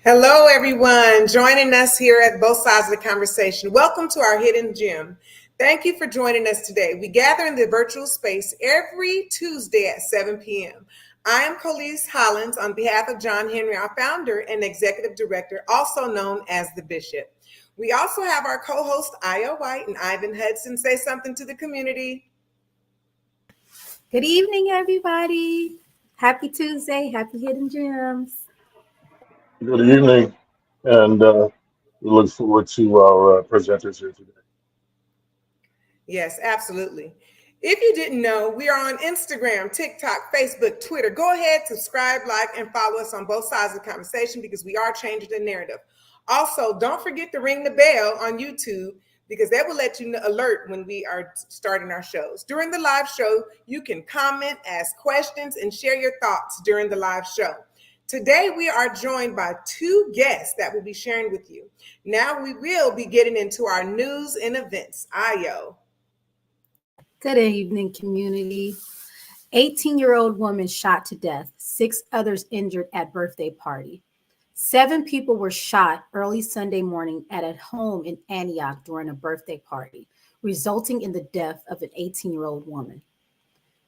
Hello, everyone joining us here at both sides of the conversation. Welcome to our hidden gem. Thank you for joining us today. We gather in the virtual space every Tuesday at 7 p.m. I am Colise Hollins on behalf of John Henry, our founder and executive director, also known as the Bishop. We also have our co-host Io White and Ivan Hudson. Say something to the community. Good evening, everybody. Happy Tuesday. Happy Hidden Gems. Good evening, and we look forward to our presenters here today. Yes, absolutely. If you didn't know, we are on Instagram, TikTok, Facebook, Twitter. Go ahead, subscribe, like, and follow us on both sides of the conversation because we are changing the narrative. Also, don't forget to ring the bell on YouTube because that will let you know, alert when we are starting our shows. During the live show, you can comment, ask questions, and share your thoughts during the live show. Today, we are joined by two guests that will be sharing with you. Now, we will be getting into our news and events. Ayo. Good evening, community. 18-year-old woman shot to death, 6 others injured at birthday party. 7 people were shot early Sunday morning at a home in Antioch during a birthday party, resulting in the death of an 18-year-old woman.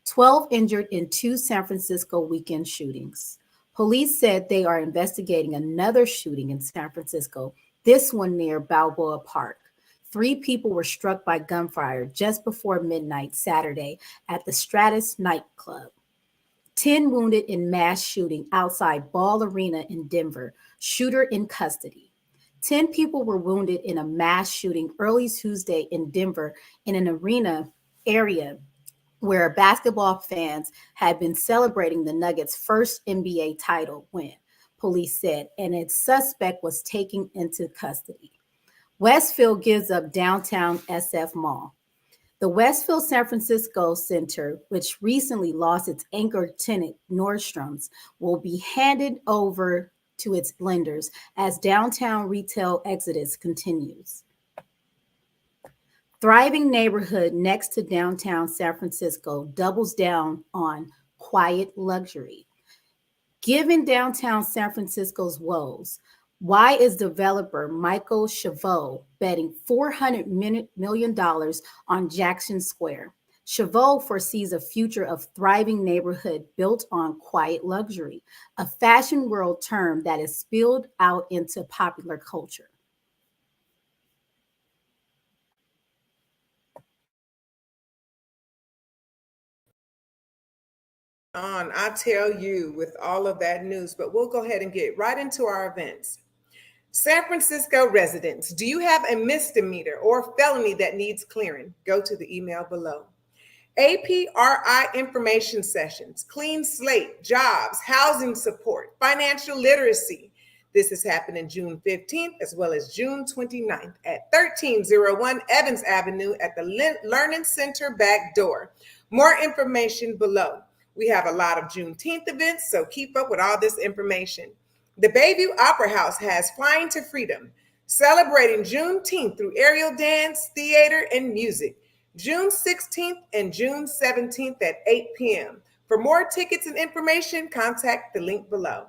12 injured in 2 San Francisco weekend shootings. Police said they are investigating another shooting in San Francisco, this one near Balboa Park. 3 people were struck by gunfire just before midnight Saturday at the Stratus nightclub. 10 wounded in mass shooting outside Ball Arena in Denver, shooter in custody. 10 people were wounded in a mass shooting early Tuesday in Denver in an arena area where basketball fans had been celebrating the Nuggets' first NBA title win, police said, and its suspect was taken into custody. Westfield gives up downtown SF Mall. The Westfield San Francisco Center, which recently lost its anchor tenant Nordstrom's, will be handed over to its lenders as downtown retail exodus continues. Thriving neighborhood next to downtown San Francisco doubles down on quiet luxury. Given downtown San Francisco's woes, why is developer Michael Chavot betting $400 million on Jackson Square? Chavot foresees a future of thriving neighborhood built on quiet luxury, a fashion world term that is spilled out into popular culture. I tell you, with all of that news, but we'll go ahead and get right into our events. San Francisco residents, do you have a misdemeanor or felony that needs clearing? Go to the email below. APRI information sessions, clean slate, jobs, housing support, financial literacy. This is happening June 15th as well as June 29th at 1301 Evans Avenue at the Learning Center back door. More information below. We have a lot of Juneteenth events, so keep up with all this information. The Bayview Opera House has Flying to Freedom, celebrating Juneteenth through aerial dance, theater, and music. June 16th and June 17th at 8 p.m. For more tickets and information, contact the link below.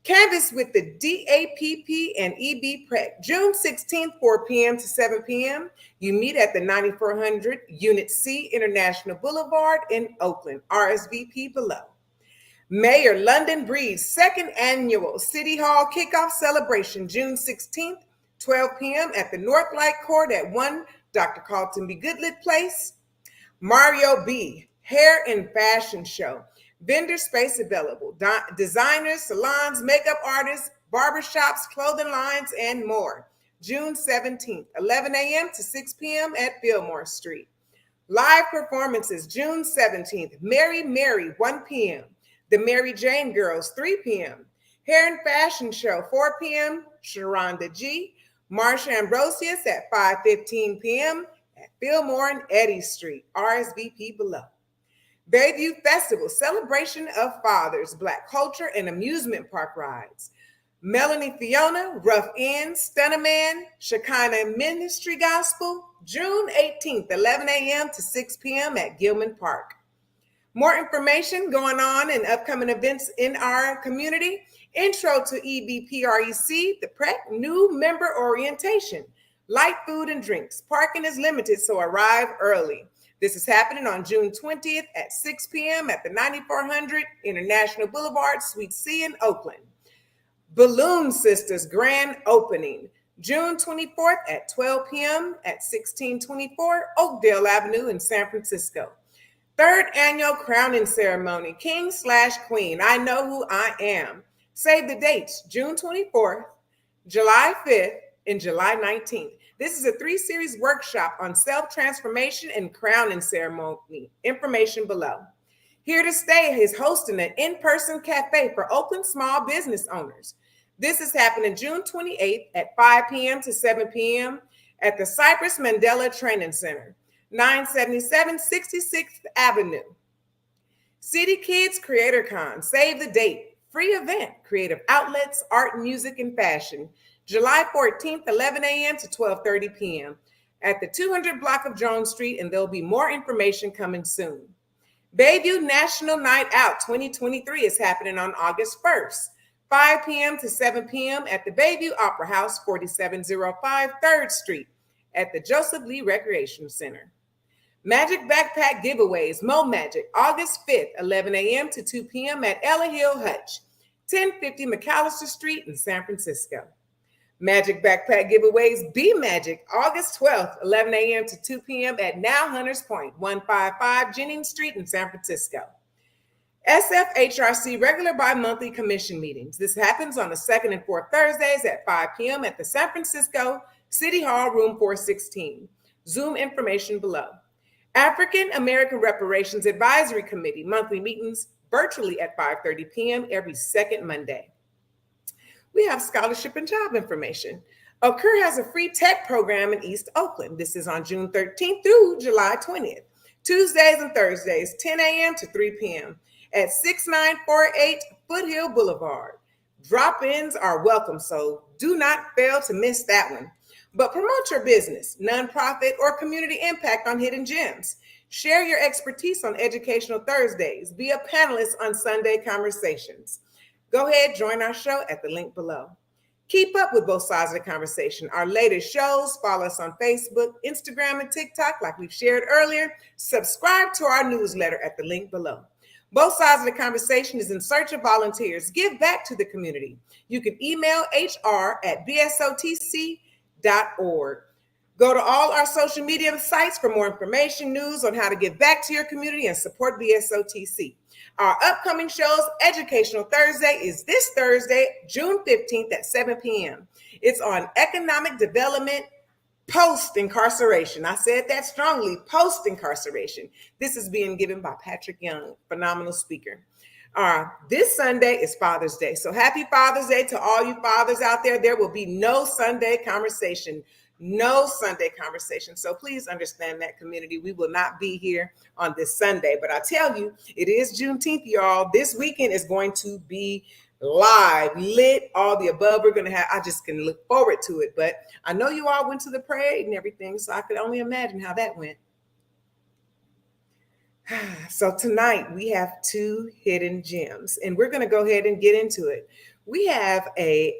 Canvas with the DAPP and EB-PREC, June 16th, 4 p.m. to 7 p.m. You meet at the 9400 Unit C International Boulevard in Oakland. RSVP below. Mayor London Breed's second annual City Hall kickoff celebration, June 16th, 12 p.m. at the North Light Court at 1 Dr. Carlton B. Goodlett Place. Mario B. Hair and Fashion Show. Vendor space available. Designers, salons, makeup artists, barbershops, clothing lines, and more. June 17th, 11 a.m. to 6 p.m. at Fillmore Street. Live performances, June 17th. Mary Mary, 1 p.m. The Mary Jane Girls, 3 p.m. Hair and Fashion Show, 4 p.m. Sharonda G. Marsha Ambrosius at 5:15 p.m. at Fillmore and Eddy Street. RSVP below. Bayview Festival, celebration of fathers, Black culture, and amusement park rides. Melanie Fiona, Rough Ends, Stunner Man, Shekinah Ministry Gospel, June 18th, 11 a.m. to 6 p.m. at Gilman Park. More information going on and upcoming events in our community. Intro to EBPREC, the PrEC, new member orientation, light food and drinks. Parking is limited, so arrive early. This is happening on June 20th at 6 p.m. at the 9400 International Boulevard, Suite C in Oakland. Balloon Sisters grand opening, June 24th at 12 p.m. at 1624 Oakdale Avenue in San Francisco. Third annual crowning ceremony, King/Queen, I Know Who I Am. Save the dates, June 24th, July 5th, and July 19th. This is a 3-series workshop on self-transformation and crowning ceremony. Information below. Here to Stay is hosting an in-person cafe for Oakland small business owners. This is happening June 28th at 5 p.m. to 7 p.m. at the Cypress Mandela Training Center, 977 66th Avenue. City Kids Creator Con, save the date. Free event, creative outlets, art, music, and fashion. July 14th, 11 a.m. to 12:30 p.m. at the 200 block of Jones Street, and there'll be more information coming soon. Bayview National Night Out 2023 is happening on August 1st, 5 p.m. to 7 p.m. at the Bayview Opera House, 4705 3rd Street at the Joseph Lee Recreation Center. Magic Backpack Giveaways, Mo Magic, August 5th, 11 a.m. to 2 p.m. at Ella Hill Hutch, 1050 McAllister Street in San Francisco. Magic Backpack Giveaways, Be Magic, August 12th, 11 a.m. to 2 p.m. at Now Hunters Point, 155 Jennings Street in San Francisco. SFHRC regular bi-monthly commission meetings. This happens on the second and fourth Thursdays at 5 p.m. at the San Francisco City Hall, room 416. Zoom information below. African American Reparations Advisory Committee monthly meetings virtually at 5:30 p.m. every second Monday. We have scholarship and job information. Occur has a free tech program in East Oakland. This is on June 13th through July 20th. Tuesdays and Thursdays, 10 a.m. to 3 p.m. at 6948 Foothill Boulevard. Drop-ins are welcome, so do not fail to miss that one. But promote your business, nonprofit, or community impact on Hidden Gems. Share your expertise on Educational Thursdays. Be a panelist on Sunday Conversations. Go ahead, join our show at the link below. Keep up with both sides of the conversation. Our latest shows, follow us on Facebook, Instagram, and TikTok, like we've shared earlier. Subscribe to our newsletter at the link below. Both sides of the conversation is in search of volunteers. Give back to the community. You can email hr@bsotc.org. Go to all our social media sites for more information, news on how to give back to your community and support BSOTC. Our upcoming shows, Educational Thursday, is this Thursday, June 15th at 7 p.m. It's on economic development post-incarceration. I said that strongly, post-incarceration. This is being given by Patrick Young, phenomenal speaker. This Sunday is Father's Day. So happy Father's Day to all you fathers out there. There will be no Sunday conversation. No Sunday conversation. So please understand that, community. We will not be here on this Sunday. But I tell you, it is Juneteenth, y'all. This weekend is going to be live, lit, all the above. We're going to have, I just can look forward to it. But I know you all went to the parade and everything, so I could only imagine how that went. So tonight we have 2 hidden gems, and we're going to go ahead and get into it. We have a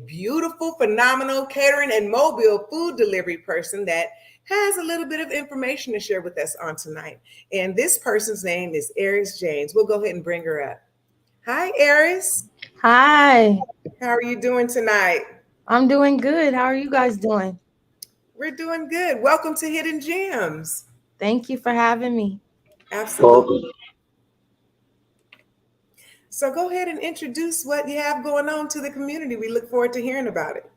beautiful, phenomenal catering and mobile food delivery person that has a little bit of information to share with us on tonight. And this person's name is Eris James. We'll go ahead and bring her up. Hi, Eris. Hi. How are you doing tonight? I'm doing good. How are you guys doing? We're doing good. Welcome to Hidden Gems. Thank you for having me. Absolutely. So go ahead and introduce what you have going on to the community. We look forward to hearing about it.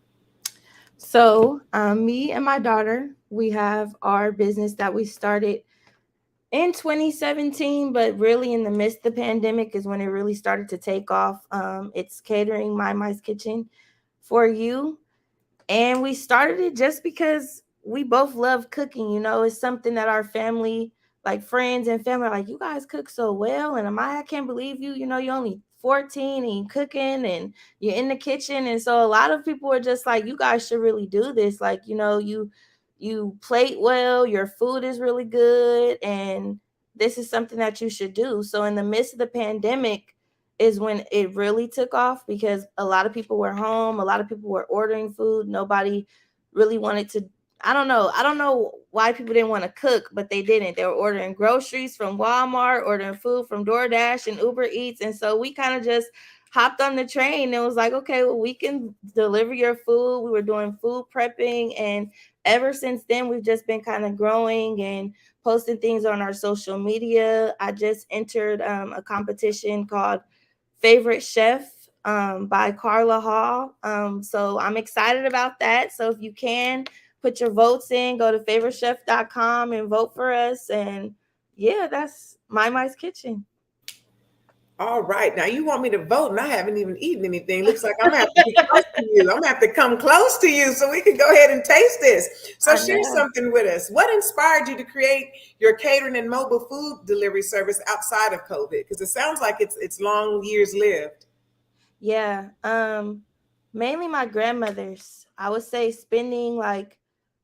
So me and my daughter, we have our business that we started in 2017, but really in the midst of the pandemic is when it really started to take off. It's catering, My Kitchen for you. And we started it just because we both love cooking. You know, it's something that our family, like friends and family, are like, you guys cook so well. And I can't believe you, you're only 14 and you're cooking and you're in the kitchen. And so a lot of people are just like, you guys should really do this. Like, you plate well, your food is really good. And this is something that you should do. So in the midst of the pandemic is when it really took off, because a lot of people were home, a lot of people were ordering food. Nobody really wanted to, I don't know why people didn't want to cook, but they didn't. They were ordering groceries from Walmart, ordering food from DoorDash and Uber Eats. And so we kind of just hopped on the train and was like, okay, well, we can deliver your food. We were doing food prepping. And ever since then, we've just been kind of growing and posting things on our social media. I just entered a competition called Favorite Chef by Carla Hall. So I'm excited about that. So if you can put your votes in, go to favoritechef.com and vote for us. And yeah, that's My Kitchen. All right. Now you want me to vote and I haven't even eaten anything. Looks like I'm gonna have to be close to you. I'm gonna have to come close to you so we can go ahead and taste this. So share something with us. What inspired you to create your catering and mobile food delivery service outside of COVID? Because it sounds like it's long years lived. Yeah. Mainly my grandmothers. I would say spending like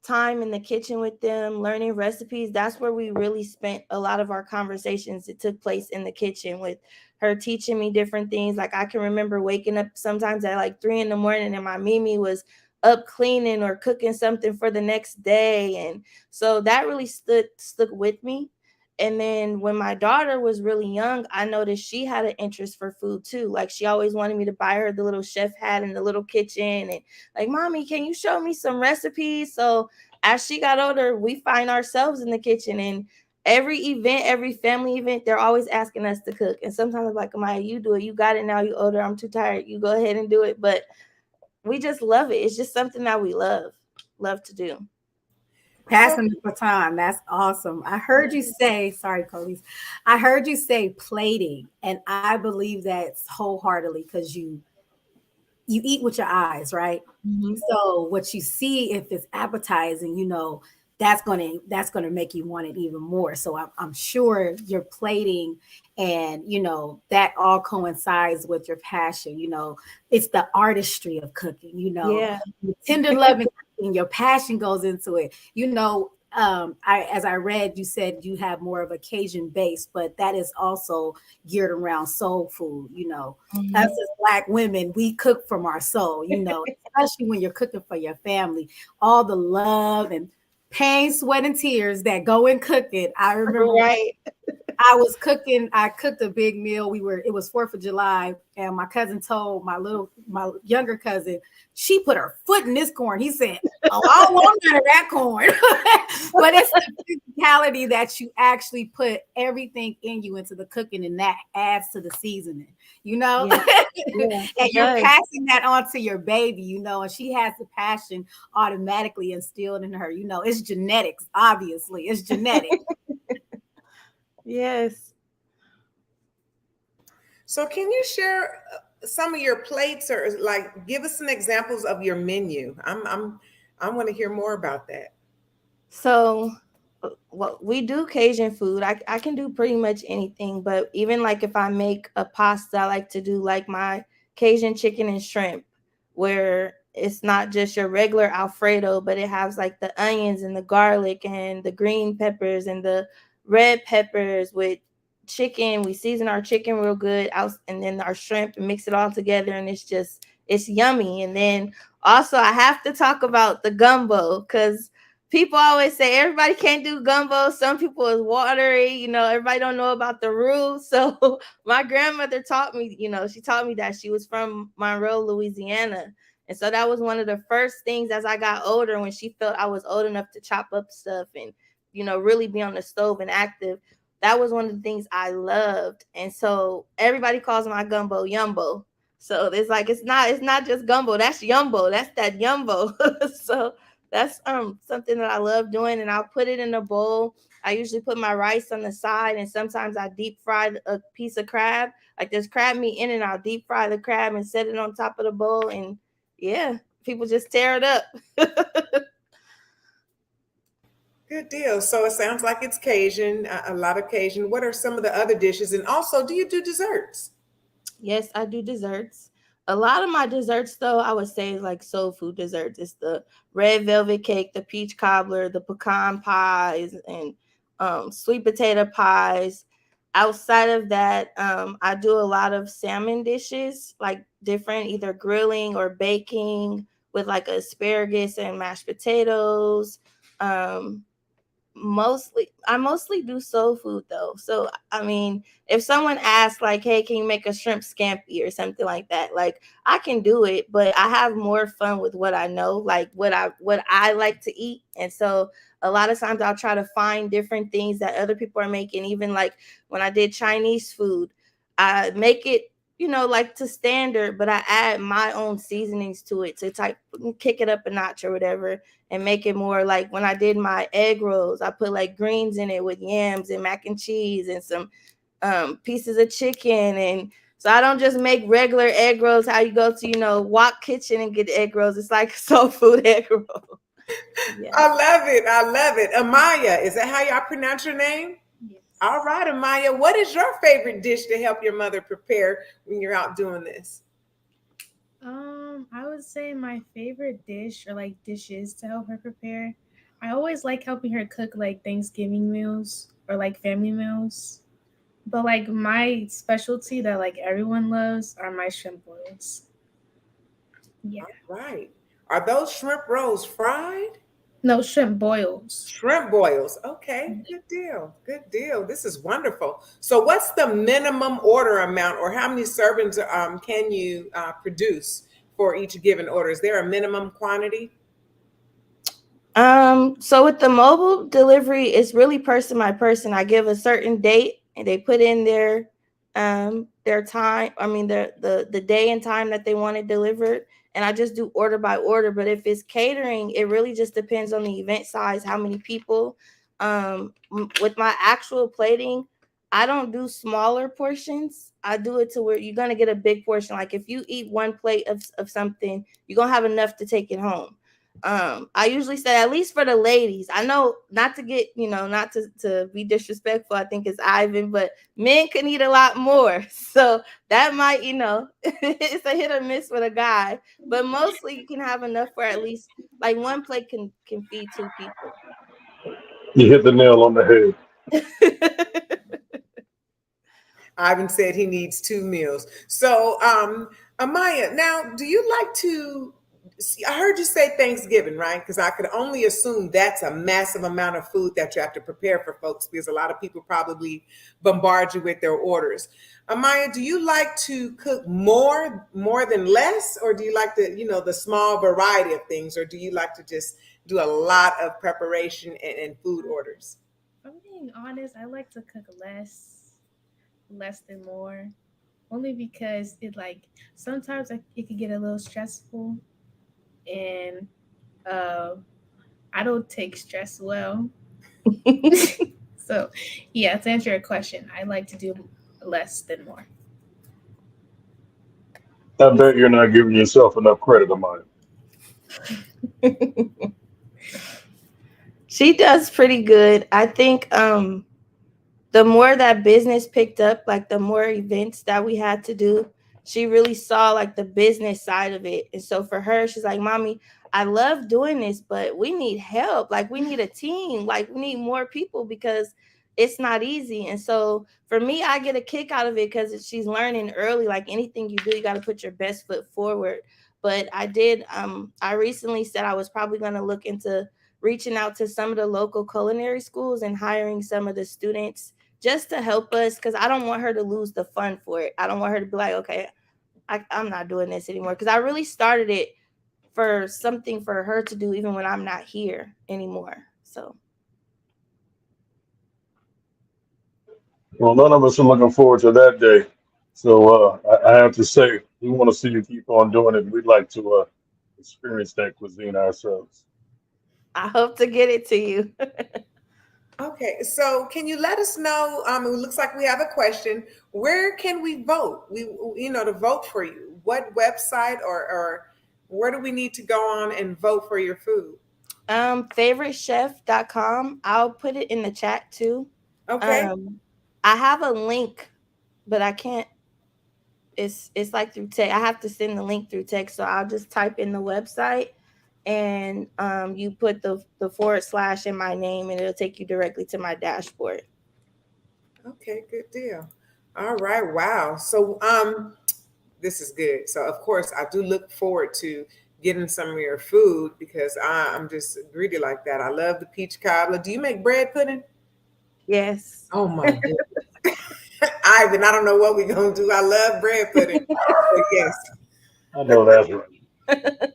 time in the kitchen with them, learning recipes. That's where we really spent a lot of our conversations. It took place in the kitchen, with her teaching me different things. Like I can remember waking up sometimes at like 3 a.m. and my Mimi was up cleaning or cooking something for the next day. And so that really stuck with me. And then when my daughter was really young, I noticed she had an interest for food too. Like she always wanted me to buy her the little chef hat in the little kitchen, and like, Mommy, can you show me some recipes? So as she got older, we find ourselves in the kitchen, and every event, every family event, they're always asking us to cook. And sometimes I'm like, Amaya, you do it. You got it now. You older. I'm too tired. You go ahead and do it. But we just love it. It's just something that we love to do. Passing the baton. That's awesome. I heard you say, sorry, Colis. I heard you say plating, and I believe that wholeheartedly, because you eat with your eyes, right? Mm-hmm. So what you see, if it's appetizing, that's gonna make you want it even more. So I'm sure your plating and that all coincides with your passion. It's the artistry of cooking. Yeah. Tender loving cooking, your passion goes into it. As I read, you said you have more of a Cajun base, but that is also geared around soul food. Mm-hmm. Us as Black women, we cook from our soul. Especially when you're cooking for your family, all the love and pain, sweat, and tears that go in cooking. I remember I was cooking. I cooked a big meal. It was 4th of July, and my cousin told my younger cousin, she put her foot in this corn. He said, "Oh, I don't want none of that corn." But it's the physicality that you actually put everything in you into the cooking, and that adds to the seasoning. Yeah. And you're passing that on to your baby, and she has the passion automatically instilled in her. It's genetics. Obviously, it's genetics. Yes. So can you share some of your plates, or like give us some examples of your menu? I want to hear more about that. So we do Cajun food. I can do pretty much anything, but even like if I make a pasta, I like to do like my Cajun chicken and shrimp, where it's not just your regular Alfredo, but it has like the onions and the garlic and the green peppers and the red peppers with chicken. We season our chicken real good and then our shrimp, and mix it all together, and it's yummy. And then also I have to talk about the gumbo, because people always say everybody can't do gumbo. Some people is watery, everybody don't know about the roux. So my grandmother taught me, she taught me that. She was from Monroe, Louisiana. And so that was one of the first things as I got older, when she felt I was old enough to chop up stuff and really be on the stove and active. That was one of the things I loved. And so everybody calls my gumbo yumbo. So it's like, it's not just gumbo, that's yumbo. That's that yumbo. So that's something that I love doing. And I'll put it in a bowl. I usually put my rice on the side, and sometimes I deep fry a piece of crab. Like there's crab meat in it, and I'll deep fry the crab and set it on top of the bowl. And yeah, people just tear it up. Good deal. So it sounds like it's Cajun, a lot of Cajun. What are some of the other dishes? And also, do you do desserts? Yes, I do desserts. A lot of my desserts, though, I would say is like soul food desserts. It's the red velvet cake, the peach cobbler, the pecan pies, and sweet potato pies. Outside of that, I do a lot of salmon dishes, like different either grilling or baking with like asparagus and mashed potatoes. Um, I mostly do soul food though. So I mean, if someone asks like, hey, can you make a shrimp scampi or something like that, like I can do it, but I have more fun with what I know, like what I like to eat. And so a lot of times I'll try to find different things that other people are making. Even like when I did Chinese food, I make it, like to standard, but I add my own seasonings to it to kick it up a notch or whatever, and make it more like when I did my egg rolls, I put like greens in it with yams and mac and cheese and some pieces of chicken. And so I don't just make regular egg rolls how you go to, Wok Kitchen and get egg rolls. It's like soul food egg roll. Yeah. I love it. I love it. Amaya, is that how y'all pronounce your name? Yes. All right, Amaya, what is your favorite dish to help your mother prepare when you're out doing this? I would say my favorite dish or like dishes to help her prepare. I always like helping her cook like Thanksgiving meals or like family meals. But like my specialty that like everyone loves are my shrimp boils. Yeah. Right. Are those shrimp rolls fried? No, shrimp boils. Shrimp boils. Okay, good deal. Good deal. This is wonderful. So, what's the minimum order amount, or how many servings can you produce for each given order? Is there a minimum quantity? So with the mobile delivery, it's really person by person. I give a certain date and they put in their time, the day and time that they want it delivered, and I just do order by order. But if it's catering, it really just depends on the event size, how many people. With my actual plating, I don't do smaller portions. I do it to where you're gonna get a big portion. Like if you eat one plate of something, you're gonna have enough to take it home. I usually say, at least for the ladies, I know not to get, not to be disrespectful, I think it's Ivan, but men can eat a lot more. So that might, it's a hit or miss with a guy, but mostly you can have enough for at least like one plate can feed two people. You hit the nail on the head. Ivan said he needs 2 meals. So, Amaya, now, do you like to? I heard you say Thanksgiving, right? Because I could only assume that's a massive amount of food that you have to prepare for folks, because a lot of people probably bombard you with their orders. Amaya, do you like to cook more than less, or do you like the small variety of things, or do you like to just do a lot of preparation and food orders? If I'm being honest, I like to cook less than more. Only because it like sometimes it can get a little stressful, and uh, I don't take stress well. So, yeah, to answer your question, I like to do less than more. I bet you're not giving yourself enough credit of mine. She does pretty good. I think the more that business picked up, like the more events that we had to do, she really saw like the business side of it. And so for her, she's like, Mommy, I love doing this, but we need help. Like we need a team. Like we need more people because it's not easy. And so for me, I get a kick out of it because she's learning early. Like anything you do, you got to put your best foot forward. But I recently said I was probably going to look into reaching out to some of the local culinary schools and hiring some of the students just to help us, because I don't want her to lose the fun for it. I don't want her to be like, okay, I'm not doing this anymore, because I really started it for something for her to do even when I'm not here anymore. So Well, none of us are looking forward to that day. So I have to say, we want to see you keep on doing it. We'd like to experience that cuisine ourselves. I hope to get it to you. Okay, so can you let us know? It looks like we have a question. Where can we vote? To vote for you. What website or where do we need to go on and vote for your food? Favoritechef.com. I'll put it in the chat too. Okay. I have a link, but I can't. It's like through text. I have to send the link through text, so I'll just type in the website and you put the / in my name, and it'll take you directly to my dashboard. Okay, good deal. All right, wow. So this is good. So of course I do look forward to getting some of your food because I'm just greedy like that. I love the peach cobbler. Do you make bread pudding? Yes. Oh my goodness. Ivan, I don't know what we're gonna do. I love bread pudding. But yes, I know that's right.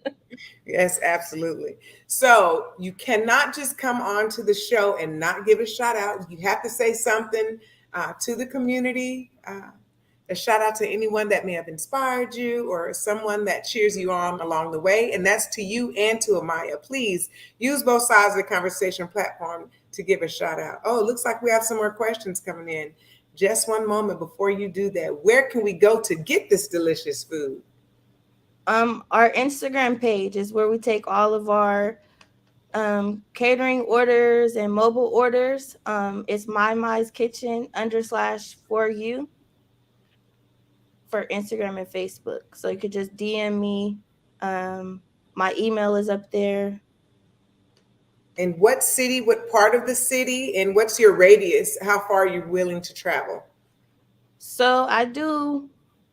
yes, absolutely. So you cannot just come on to the show and not give a shout out. You have to say something to the community. A shout out to anyone that may have inspired you or someone that cheers you on along the way. And that's to you and to Amaya. Please use both sides of the conversation platform to give a shout out. Oh, it looks like we have some more questions coming in. Just one moment before you do that. Where can we go to get this delicious food? Our Instagram page is where we take all of our catering orders and mobile orders. It's My Kitchen _4U for Instagram and Facebook. So you could just DM me. My email is up there. And what city, what part of the city, and what's your radius? How far are you willing to travel? So I do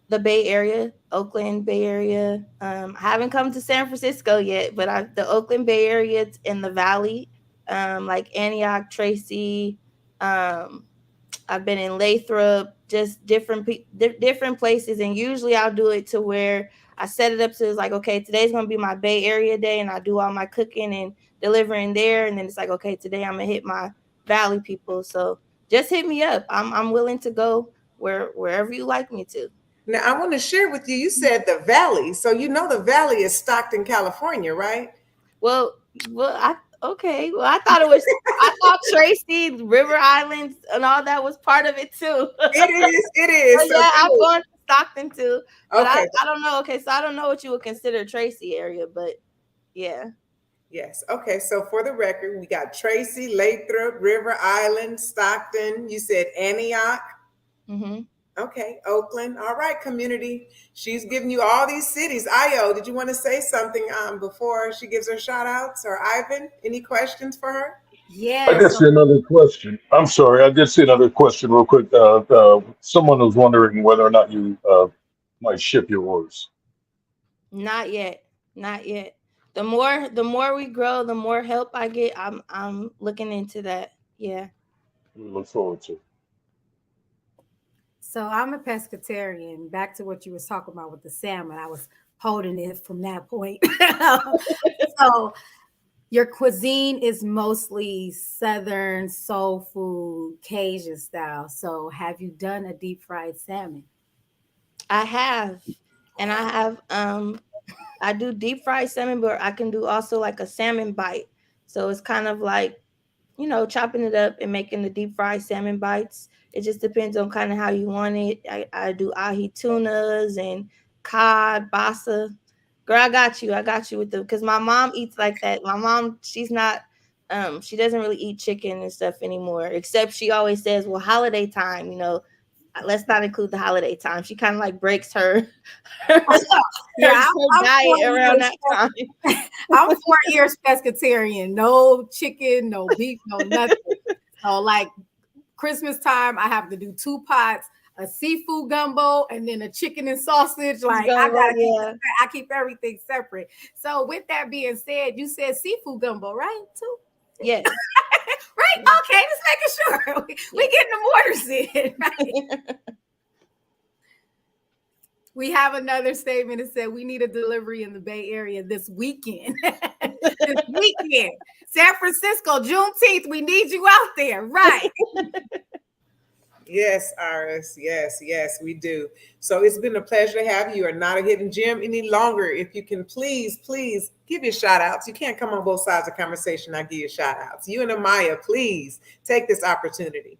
the Bay Area, Oakland, Bay Area. I haven't come to San Francisco yet, but the Oakland Bay Area in the Valley, like Antioch, Tracy. I've been in Lathrop, just different places, and usually I'll do it to where I set it up so it's like, okay, today's gonna be my Bay Area day, and I do all my cooking and delivering there, and then it's like, okay, today I'm gonna hit my Valley people. So just hit me up. I'm willing to go wherever you like me to. Now, I want to share with you, you said the Valley. So you know the Valley is Stockton, California, right? Well, I thought Tracy, River Islands, and all that was part of it too. It is. So yeah, I'm going to Stockton too. But Okay. I don't know. Okay, so I don't know what you would consider Tracy area, but yeah. Yes. Okay. So for the record, we got Tracy, Lathrop, River Island, Stockton. You said Antioch. Mm-hmm. Okay. Oakland. All right, community. She's giving you all these cities. Io, did you want to say something before she gives her shout outs? Or Ivan, any questions for her? Yeah. I did see another question. I'm sorry, I did see another question real quick. Someone was wondering whether or not you might ship your orders. Not yet. Not yet. The more we grow, the more help I get. I'm looking into that. Yeah. We look forward to it. So I'm a pescatarian. Back to what you was talking about with the salmon. I was holding it from that point. So your cuisine is mostly Southern soul food, Cajun style. So have you done a deep fried salmon? I have. And I have I do deep fried salmon, but I can do also like a salmon bite. So it's kind of like, chopping it up and making the deep fried salmon bites. It just depends on kind of how you want it. I do ahi tunas and cod, basa. Girl, I got you with because my mom eats like that. My mom, she's not, she doesn't really eat chicken and stuff anymore, except she always says, well, holiday time, let's not include the holiday time. She kind of like breaks her diet around that time. I'm 4 years pescatarian. No chicken, no beef, no nothing. So like Christmas time, I have to do 2 pots, a seafood gumbo, and then a chicken and sausage. Like I keep everything separate. So with that being said, you said seafood gumbo, right? Too? Yes. Right? Okay, just making sure. We getting the orders in. Right? We have another statement that said we need a delivery in the Bay Area this weekend. This weekend. San Francisco, Juneteenth, we need you out there. Right. Yes, Iris. Yes, we do. So it's been a pleasure to have you. You are not a hidden gem any longer. If you can please give your shout outs. You can't come on both sides of the conversation. I give you shout outs. You and Amaya, please take this opportunity.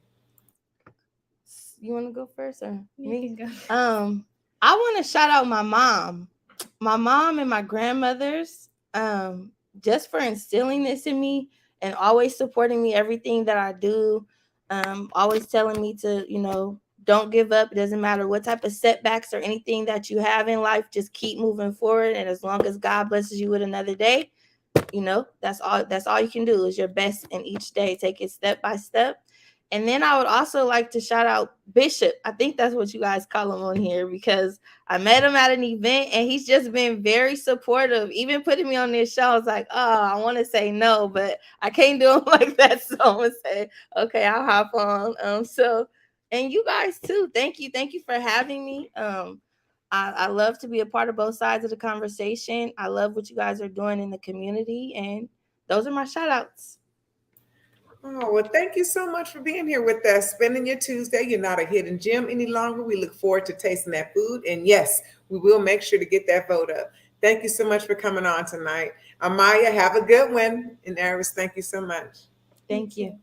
You want to go first or me? You can go. I want to shout out my mom and my grandmothers, just for instilling this in me and always supporting me everything that I do. Always telling me to, don't give up. It doesn't matter what type of setbacks or anything that you have in life, just keep moving forward. And as long as God blesses you with another day, You know, that's all you can do is your best in each day. Take it step by step. And then I would also like to shout out Bishop. I think that's what you guys call him on here, because I met him at an event and he's just been very supportive, even putting me on this show. I was like, oh, I want to say no, but I can't do him like that. So I'm going to say, okay, I'll hop on. And you guys too. Thank you. Thank you for having me. I love to be a part of both sides of the conversation. I love what you guys are doing in the community. And those are my shout outs. Oh, well, thank you so much for being here with us, spending your Tuesday. You're not a hidden gem any longer. We look forward to tasting that food. And yes, we will make sure to get that vote up. Thank you so much for coming on tonight. Amaya, have a good one. And Aris, thank you so much. Thank you.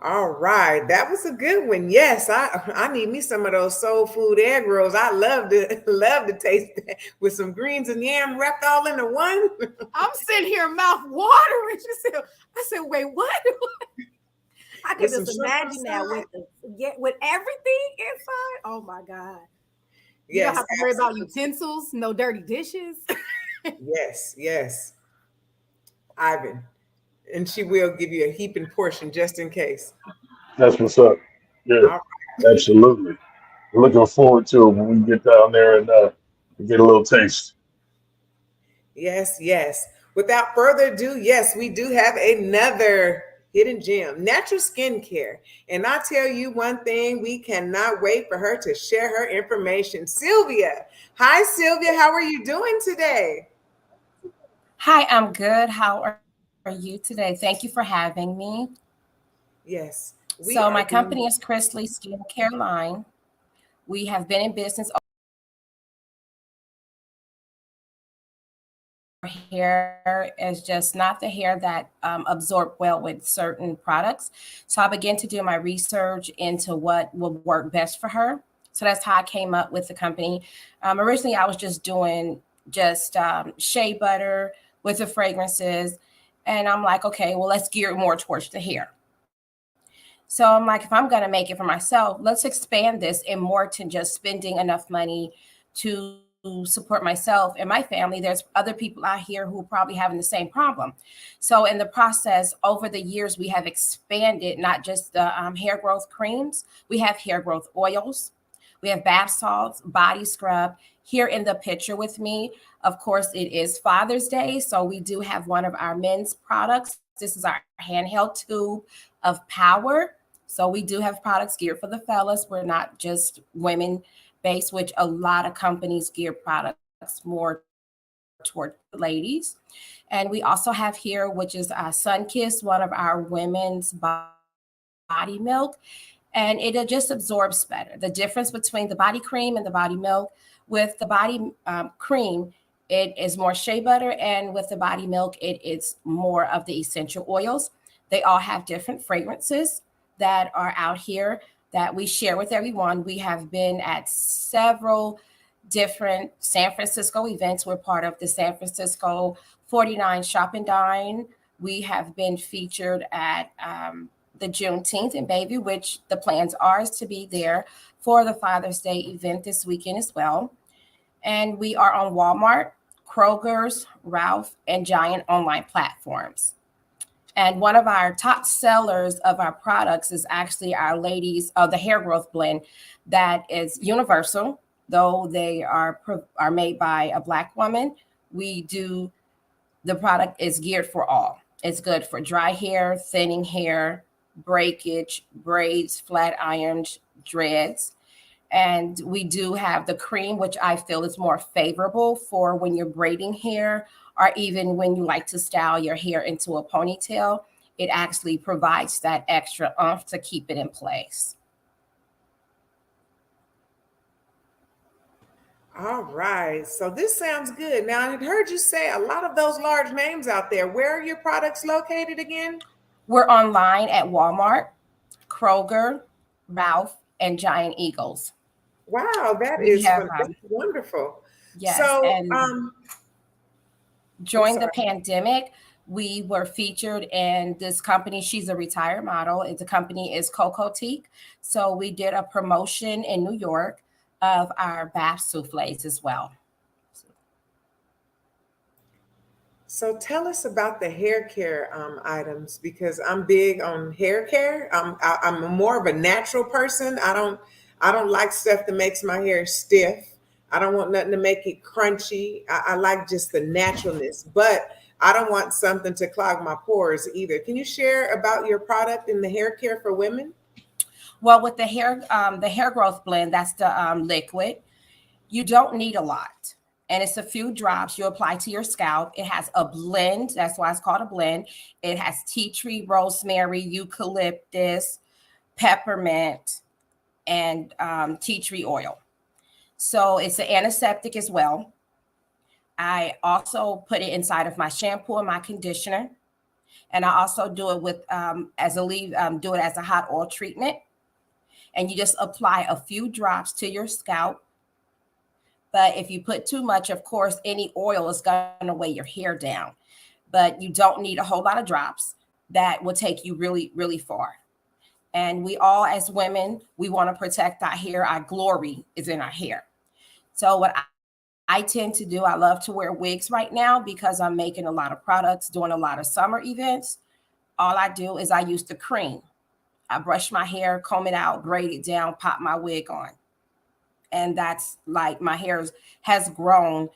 All right, that was a good one. Yes, I need me some of those soul food egg rolls. I love to taste that with some greens and yam wrapped all into one. I'm sitting here, mouth watering. I said, wait, what? I could With some just shrimp imagine that inside. with everything inside. Oh my God. You Yes, don't have to worry about absolutely. utensils, no dirty dishes. Yes. Ivan. And she will give you a heaping portion just in case. That's what's up. Yeah, All absolutely. Looking forward to it when we get down there and get a little taste. Yes. Without further ado, yes, we do have another hidden gem, natural skincare. And I tell you one thing, we cannot wait for her to share her information. Sylvia. Hi, Sylvia. How are you doing today? Hi, I'm good. How are you today? Thank you for having me. Yes. So my company is Chrisley Skincare Line. We have been in business. Our hair is just not the hair that absorb well with certain products. So I began to do my research into what will work best for her. So that's how I came up with the company. Originally, I was just doing shea butter with the fragrances. And I'm like, okay, well, let's gear it more towards the hair. So I'm like, if I'm going to make it for myself, let's expand this and more than just spending enough money to support myself and my family. There's other people out here who are probably having the same problem. So in the process, over the years, we have expanded not just the hair growth creams. We have hair growth oils. We have bath salts, body scrub. Here in the picture with me, of course, it is Father's Day. So we do have one of our men's products. This is our handheld tube of power. So we do have products geared for the fellas. We're not just women based, which a lot of companies gear products more toward the ladies. And we also have here, which is Sun Kiss, one of our women's body milk. And it just absorbs better. The difference between the body cream and the body milk, with the body cream, it is more shea butter. And with the body milk, it is more of the essential oils. They all have different fragrances that are out here that we share with everyone. We have been at several different San Francisco events. We're part of the San Francisco 49 Shop and Dine. We have been featured at the Juneteenth in Bayview, which the plans are is to be there for the Father's Day event this weekend as well. And we are on Walmart, Kroger's, Ralph, and Giant online platforms. And one of our top sellers of our products is actually our ladies of the hair growth blend that is universal, though they are made by a Black woman. The product is geared for all. It's good for dry hair, thinning hair, breakage, braids, flat irons, dreads. And we do have the cream, which I feel is more favorable for when you're braiding hair, or even when you like to style your hair into a ponytail. It actually provides that extra oomph to keep it in place. All right. So this sounds good. Now, I heard you say a lot of those large names out there. Where are your products located again? We're online at Walmart, Kroger, Ralph, and Giant Eagles. Wow, that's wonderful. Yes. So, and during the pandemic, we were featured in this company. She's a retired model. The company is Cocotique. So we did a promotion in New York of our bath souffles as well. So tell us about the hair care items because I'm big on hair care. I'm more of a natural person. I don't like stuff that makes my hair stiff. I don't want nothing to make it crunchy. I like just the naturalness, but I don't want something to clog my pores either. Can you share about your product in the hair care for women? Well, with the hair growth blend, that's the liquid. You don't need a lot. And it's a few drops you apply to your scalp. It has a blend. That's why it's called a blend. It has tea tree, rosemary, eucalyptus, peppermint, and tea tree oil. So it's an antiseptic as well. I also put it inside of my shampoo and my conditioner. And I also do it with do it as a hot oil treatment. And you just apply a few drops to your scalp. But if you put too much, of course, any oil is going to weigh your hair down. But you don't need a whole lot of drops. That will take you really, really far. And we all, as women, we want to protect our hair. Our glory is in our hair. So what I tend to do, I love to wear wigs right now because I'm making a lot of products, doing a lot of summer events. All I do is I use the cream. I brush my hair, comb it out, braid it down, pop my wig on. And that's like my hair has grown,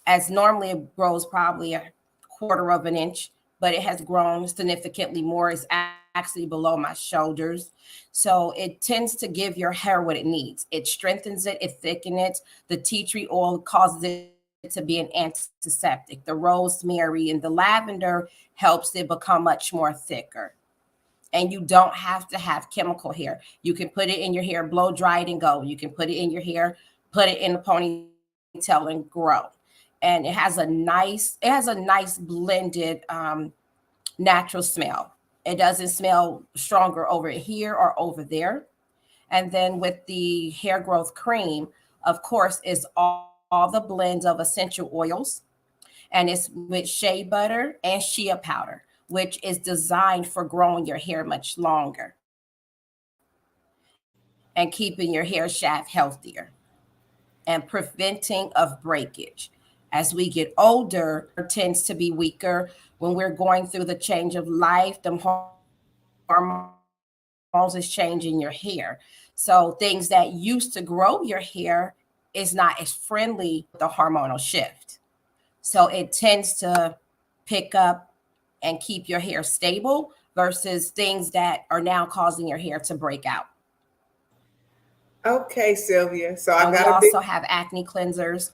as normally it grows probably a quarter of an inch, but it has grown significantly more. It's actually below my shoulders. So it tends to give your hair what it needs. It strengthens it, it thickens it. The tea tree oil causes it to be an antiseptic. The rosemary and the lavender helps it become much more thicker. And you don't have to have chemical hair. You can put it in your hair, blow dry it and go. You can put it in your hair, put it in a ponytail and grow. And it has a nice blended natural smell. It doesn't smell stronger over here or over there. And then with the hair growth cream, of course, is all the blends of essential oils. And it's with shea butter and shea powder, which is designed for growing your hair much longer and keeping your hair shaft healthier and preventing of breakage. As we get older, it tends to be weaker when we're going through the change of life. The hormones is changing your hair. So things that used to grow your hair is not as friendly with the hormonal shift. So it tends to pick up and keep your hair stable versus things that are now causing your hair to break out. Okay, Sylvia. So And I we got a big also have acne cleansers.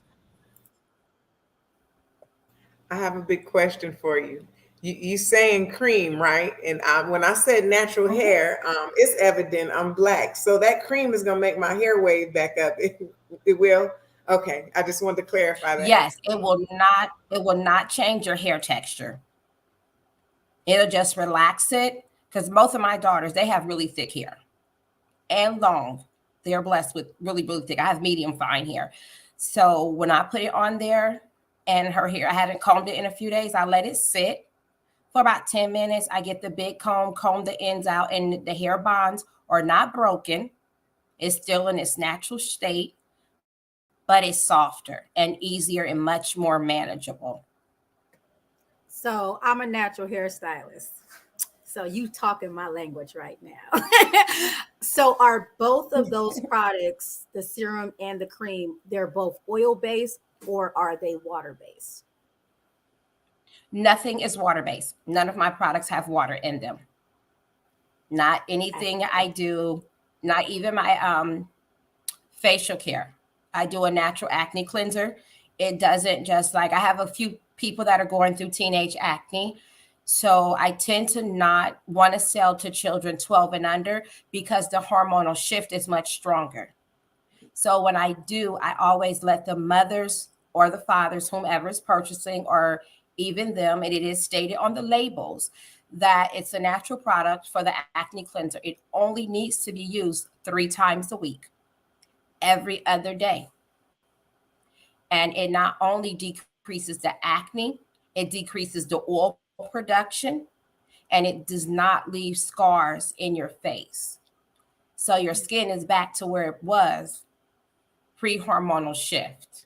I have a big question for you. You saying cream, right? And when I said natural Mhm. hair, it's evident I'm black. So that cream is gonna make my hair wave back up. It will. Okay, I just wanted to clarify that. Yes, it will not change your hair texture. It'll just relax it because both of my daughters, they have really thick hair and long. They're blessed with really, really thick. I have medium fine hair. So when I put it on there and her hair, I haven't combed it in a few days, I let it sit for about 10 minutes. I get the big comb the ends out, and the hair bonds are not broken. It's still in its natural state, but it's softer and easier and much more manageable. So I'm a natural hairstylist. So you talking my language right now. So are both of those products, the serum and the cream, they're both oil-based or are they water-based? Nothing is water-based. None of my products have water in them. Not anything I do, not even my facial care. I do a natural acne cleanser. It doesn't just like, I have a few people that are going through teenage acne. So I tend to not want to sell to children 12 and under because the hormonal shift is much stronger. So when I do, I always let the mothers or the fathers, whomever is purchasing, or even them, and it is stated on the labels that it's a natural product for the acne cleanser. It only needs to be used 3 times a week, every other day. And it not only decreases the acne, it decreases the oil production, and it does not leave scars in your face. So your skin is back to where it was pre-hormonal shift.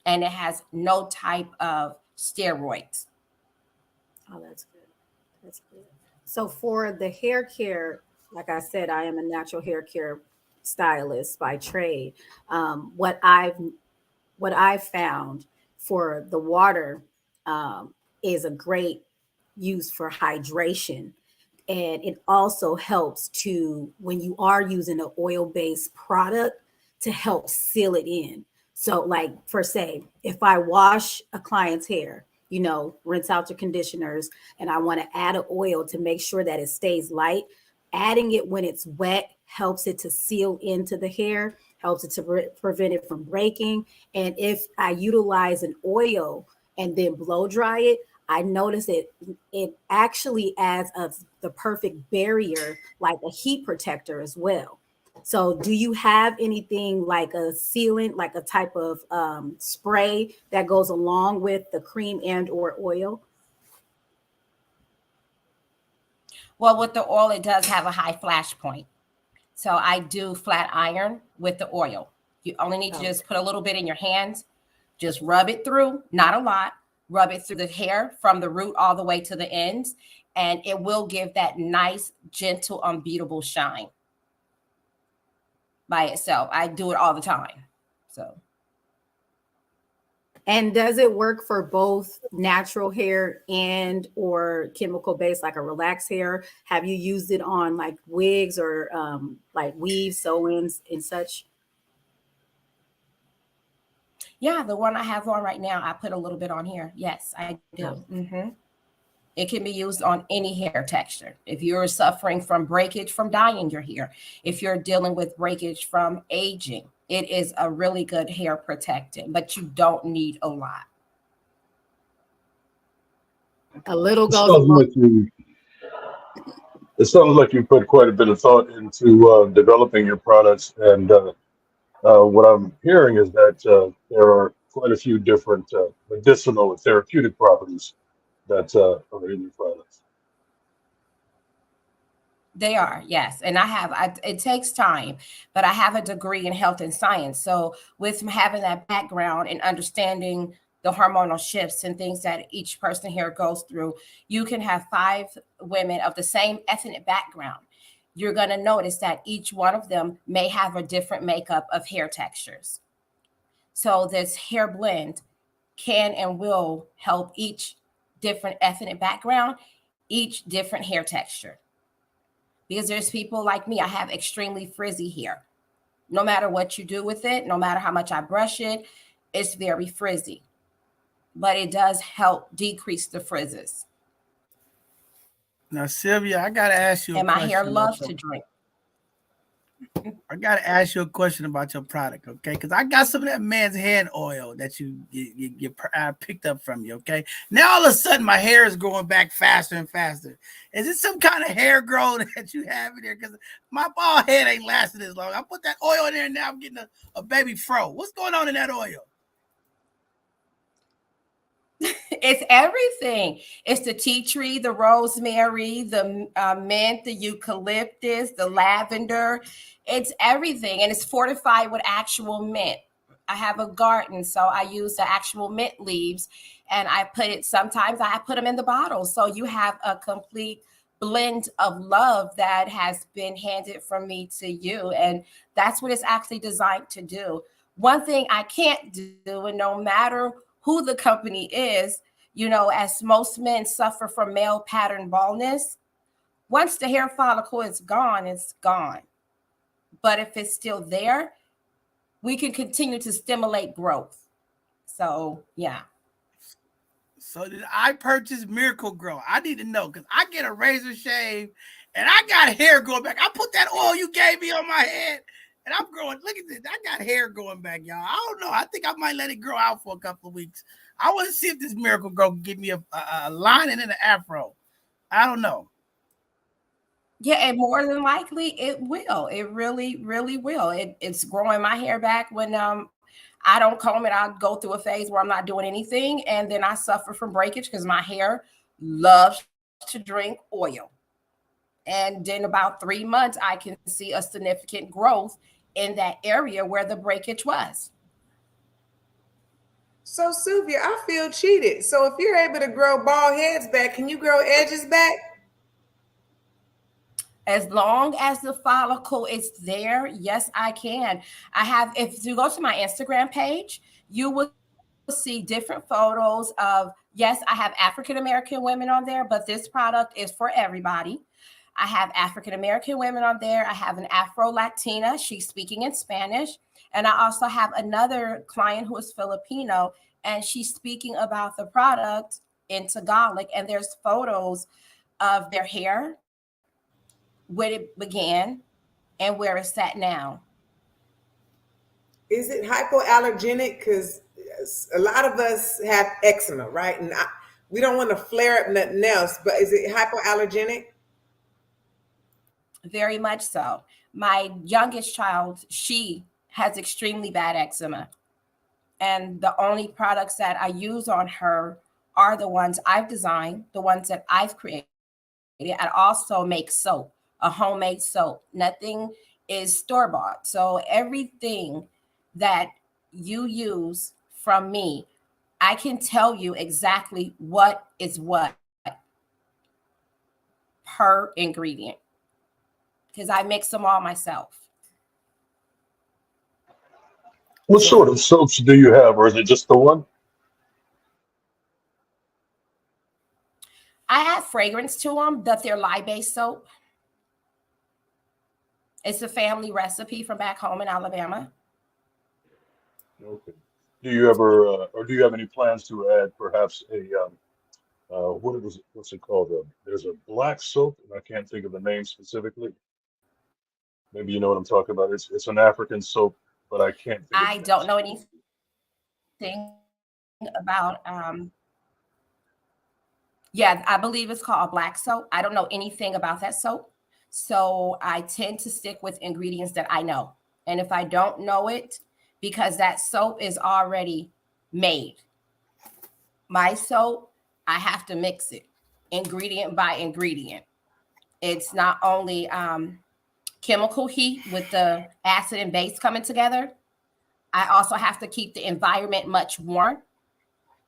And it has no type of steroids Oh, that's good. That's good. So for the hair care, like I said, I am a natural hair care stylist by trade. What I've found for the water is a great use for hydration. And it also helps to, when you are using an oil-based product, to help seal it in. So, like for say, if I wash a client's hair, rinse out your conditioners, and I want to add an oil to make sure that it stays light, adding it when it's wet helps it to seal into the hair, helps it to prevent it from breaking. And if I utilize an oil and then blow dry it, I notice it actually adds the perfect barrier, like a heat protector as well. So do you have anything like a sealant, like a type of spray that goes along with the cream and or oil? Well, with the oil, it does have a high flash point. So I do flat iron with the oil. You only need to just put a little bit in your hands, just rub it through, not a lot, rub it through the hair from the root all the way to the ends, and it will give that nice, gentle, unbeatable shine by itself. I do it all the time. So. And does it work for both natural hair and or chemical based, like a relaxed hair? Have you used it on like wigs or like weaves, sew-ins and such? Yeah, the one I have on right now, I put a little bit on here. Yes, I do. Mm-hmm. It can be used on any hair texture. If you're suffering from breakage from dyeing your hair, if you're dealing with breakage from aging, it is a really good hair protectant, but you don't need a lot. A little It goes a sounds long. like you. It sounds like you put quite a bit of thought into developing your products, and what I'm hearing is that there are quite a few different medicinal and therapeutic properties that are in your products. They are, yes. And it takes time, but I have a degree in health and science. So with having that background and understanding the hormonal shifts and things that each person here goes through, you can have 5 women of the same ethnic background. You're going to notice that each one of them may have a different makeup of hair textures. So this hair blend can and will help each different ethnic background, each different hair texture. Because there's people like me, I have extremely frizzy hair. No matter what you do with it, no matter how much I brush it, it's very frizzy. But it does help decrease the frizzes. Now, Sylvia, I got to ask you a And my question. hair loves to drink. I got to ask you a question about your product, okay? Because I got some of that man's hand oil that you picked up from you, okay? Now all of a sudden my hair is growing back faster and faster. Is it some kind of hair growth that you have in there? Because my bald head ain't lasting as long. I put that oil in there and now I'm getting a baby fro. What's going on in that oil? It's everything. It's the tea tree, the rosemary, the mint, the eucalyptus, the lavender. It's everything. And it's fortified with actual mint. I have a garden, so I use the actual mint leaves and sometimes I put them in the bottle. So you have a complete blend of love that has been handed from me to you. And that's what it's actually designed to do. One thing I can't do, and no matter who the company is, as most men suffer from male pattern baldness, once the hair follicle is gone, it's gone. But if it's still there, we can continue to stimulate growth. So, yeah. So did I purchase Miracle Grow? I need to know because I get a razor shave and I got hair growing back. I put that oil you gave me on my head and I'm growing. Look at this. I got hair growing back, y'all. I don't know. I think I might let it grow out for a couple of weeks. I want to see if this Miracle Grow can give me a line and an afro. I don't know. Yeah, and more than likely it will. It really, really will. It's growing my hair back when I don't comb it. I'll go through a phase where I'm not doing anything, and then I suffer from breakage because my hair loves to drink oil. And in about 3 months, I can see a significant growth in that area where the breakage was. So Sylvia, I feel cheated. So if you're able to grow bald heads back, can you grow edges back? As long as the follicle is there, yes, I can. I have, if you go to my Instagram page, you will see different photos of, yes, I have African-American women on there, but this product is for everybody. I have African-American women on there. I have an Afro-Latina. She's speaking in Spanish. And I also have another client who is Filipino, and she's speaking about the product in Tagalog. And there's photos of their hair, when it began, and where it's at now. Is it hypoallergenic? Because a lot of us have eczema, right? And we don't want to flare up nothing else, but is it hypoallergenic? Very much so. My youngest child, she has extremely bad eczema. And the only products that I use on her are the ones I've designed, the ones that I've created. I also make soap, a homemade soap. Nothing is store-bought. So everything that you use from me, I can tell you exactly what is what per ingredient, because I mix them all myself. What sort of soaps do you have, or is it just the one? I add fragrance to them, but they're lye-based soap. It's a family recipe from back home in Alabama. Okay. Do you ever, or do you have any plans to add perhaps a, what's it called? There's a black soap, and I can't think of the name specifically. Maybe you know what I'm talking about. It's an African soap, but I can't think of I don't know anything about, yeah, I believe it's called black soap. I don't know anything about that soap. So I tend to stick with ingredients that I know. And if I don't know it, because that soap is already made, my soap, I have to mix it ingredient by ingredient. It's not only chemical heat with the acid and base coming together. I also have to keep the environment much warm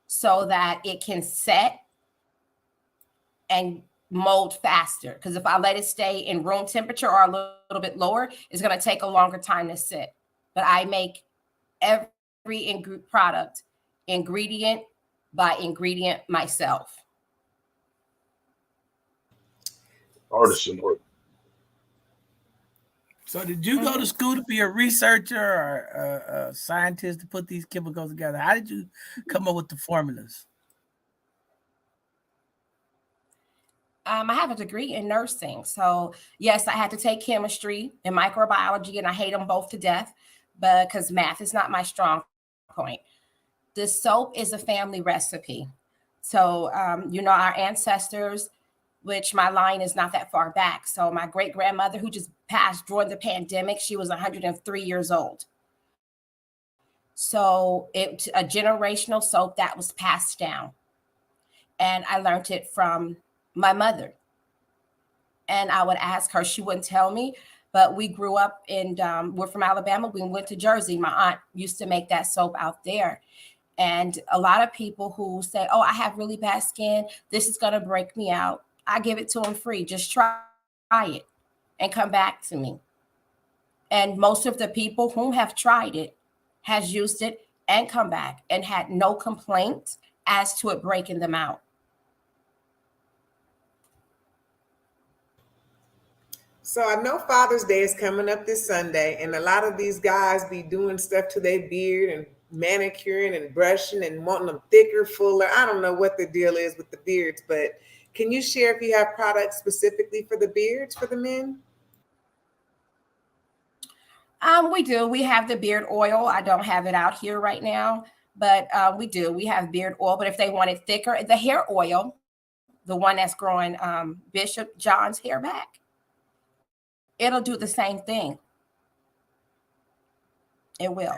so that it can set and mold faster. Because if I let it stay in room temperature or a little bit lower, it's going to take a longer time to sit. But I make every product ingredient by ingredient myself. Artisan work. So did you go to school to be a researcher or a scientist to put these chemicals together? How did you come up with the formulas? I have a degree in nursing. So yes, I had to take chemistry and microbiology, and I hate them both to death because math is not my strong point. The soap is a family recipe. So, our ancestors, which my line is not that far back. So my great grandmother, who just passed during the pandemic, she was 103 years old. So it's a generational soap that was passed down. And I learned it from my mother. And I would ask her, she wouldn't tell me, but we grew up we're from Alabama. We went to Jersey. My aunt used to make that soap out there. And a lot of people who say, oh, I have really bad skin, this is going to break me out, I give it to them free. Just try it and come back to me. And most of the people who have tried it has used it and come back and had no complaints as to it breaking them out. So I know Father's Day is coming up this Sunday, and a lot of these guys be doing stuff to their beard and manicuring and brushing and wanting them thicker, fuller. I don't know what the deal is with the beards, but can you share if you have products specifically for the beards for the men? We do. We have the beard oil. I don't have it out here right now, but we do. We have beard oil, but if they want it thicker, the hair oil, the one that's growing Bishop John's hair back, it'll do the same thing. It will.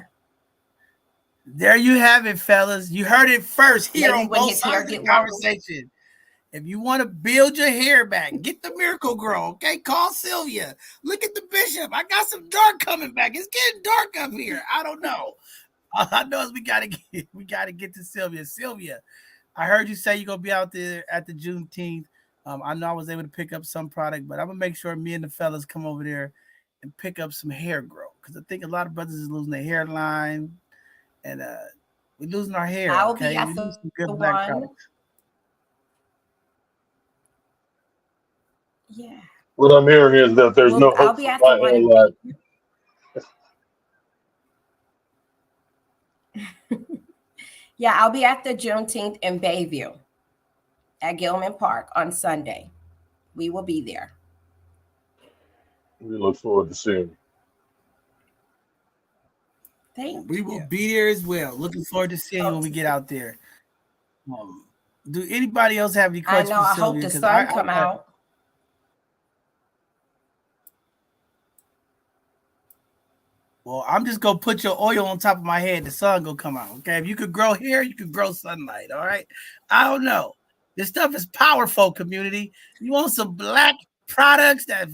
There you have it, fellas. You heard it first here on When both his hair sides of the get long. conversation. If you want to build your hair back, get the Miracle Grow, okay? Call Sylvia. Look at the Bishop. I got some dark coming back. It's getting dark up here. I don't know. All I know is we gotta get to Sylvia. Sylvia, I heard you say you're gonna be out there at the Juneteenth. I know I was able to pick up some product, but I'm gonna make sure me and the fellas come over there and pick up some hair growth because I think a lot of brothers is losing their hairline, and we're losing our hair. I will be Okay, at we need some the good black one. products. Yeah. What I'm hearing is that there's no I'll hope be for at the my one in hairline. Yeah, I'll be at the Juneteenth in Bayview at Gilman Park on Sunday. We will be there. We look forward to seeing you. Thank We you. will be there as well. Looking forward to seeing you when we get out there. Do anybody else have any I questions know. for I hope Sylvia? the 'Cause sun come out. Well, I'm just gonna put your oil on top of my head. The sun gonna come out. Okay. If you could grow hair, you could grow sunlight. All right. I don't know. This stuff is powerful, community. You want some black products that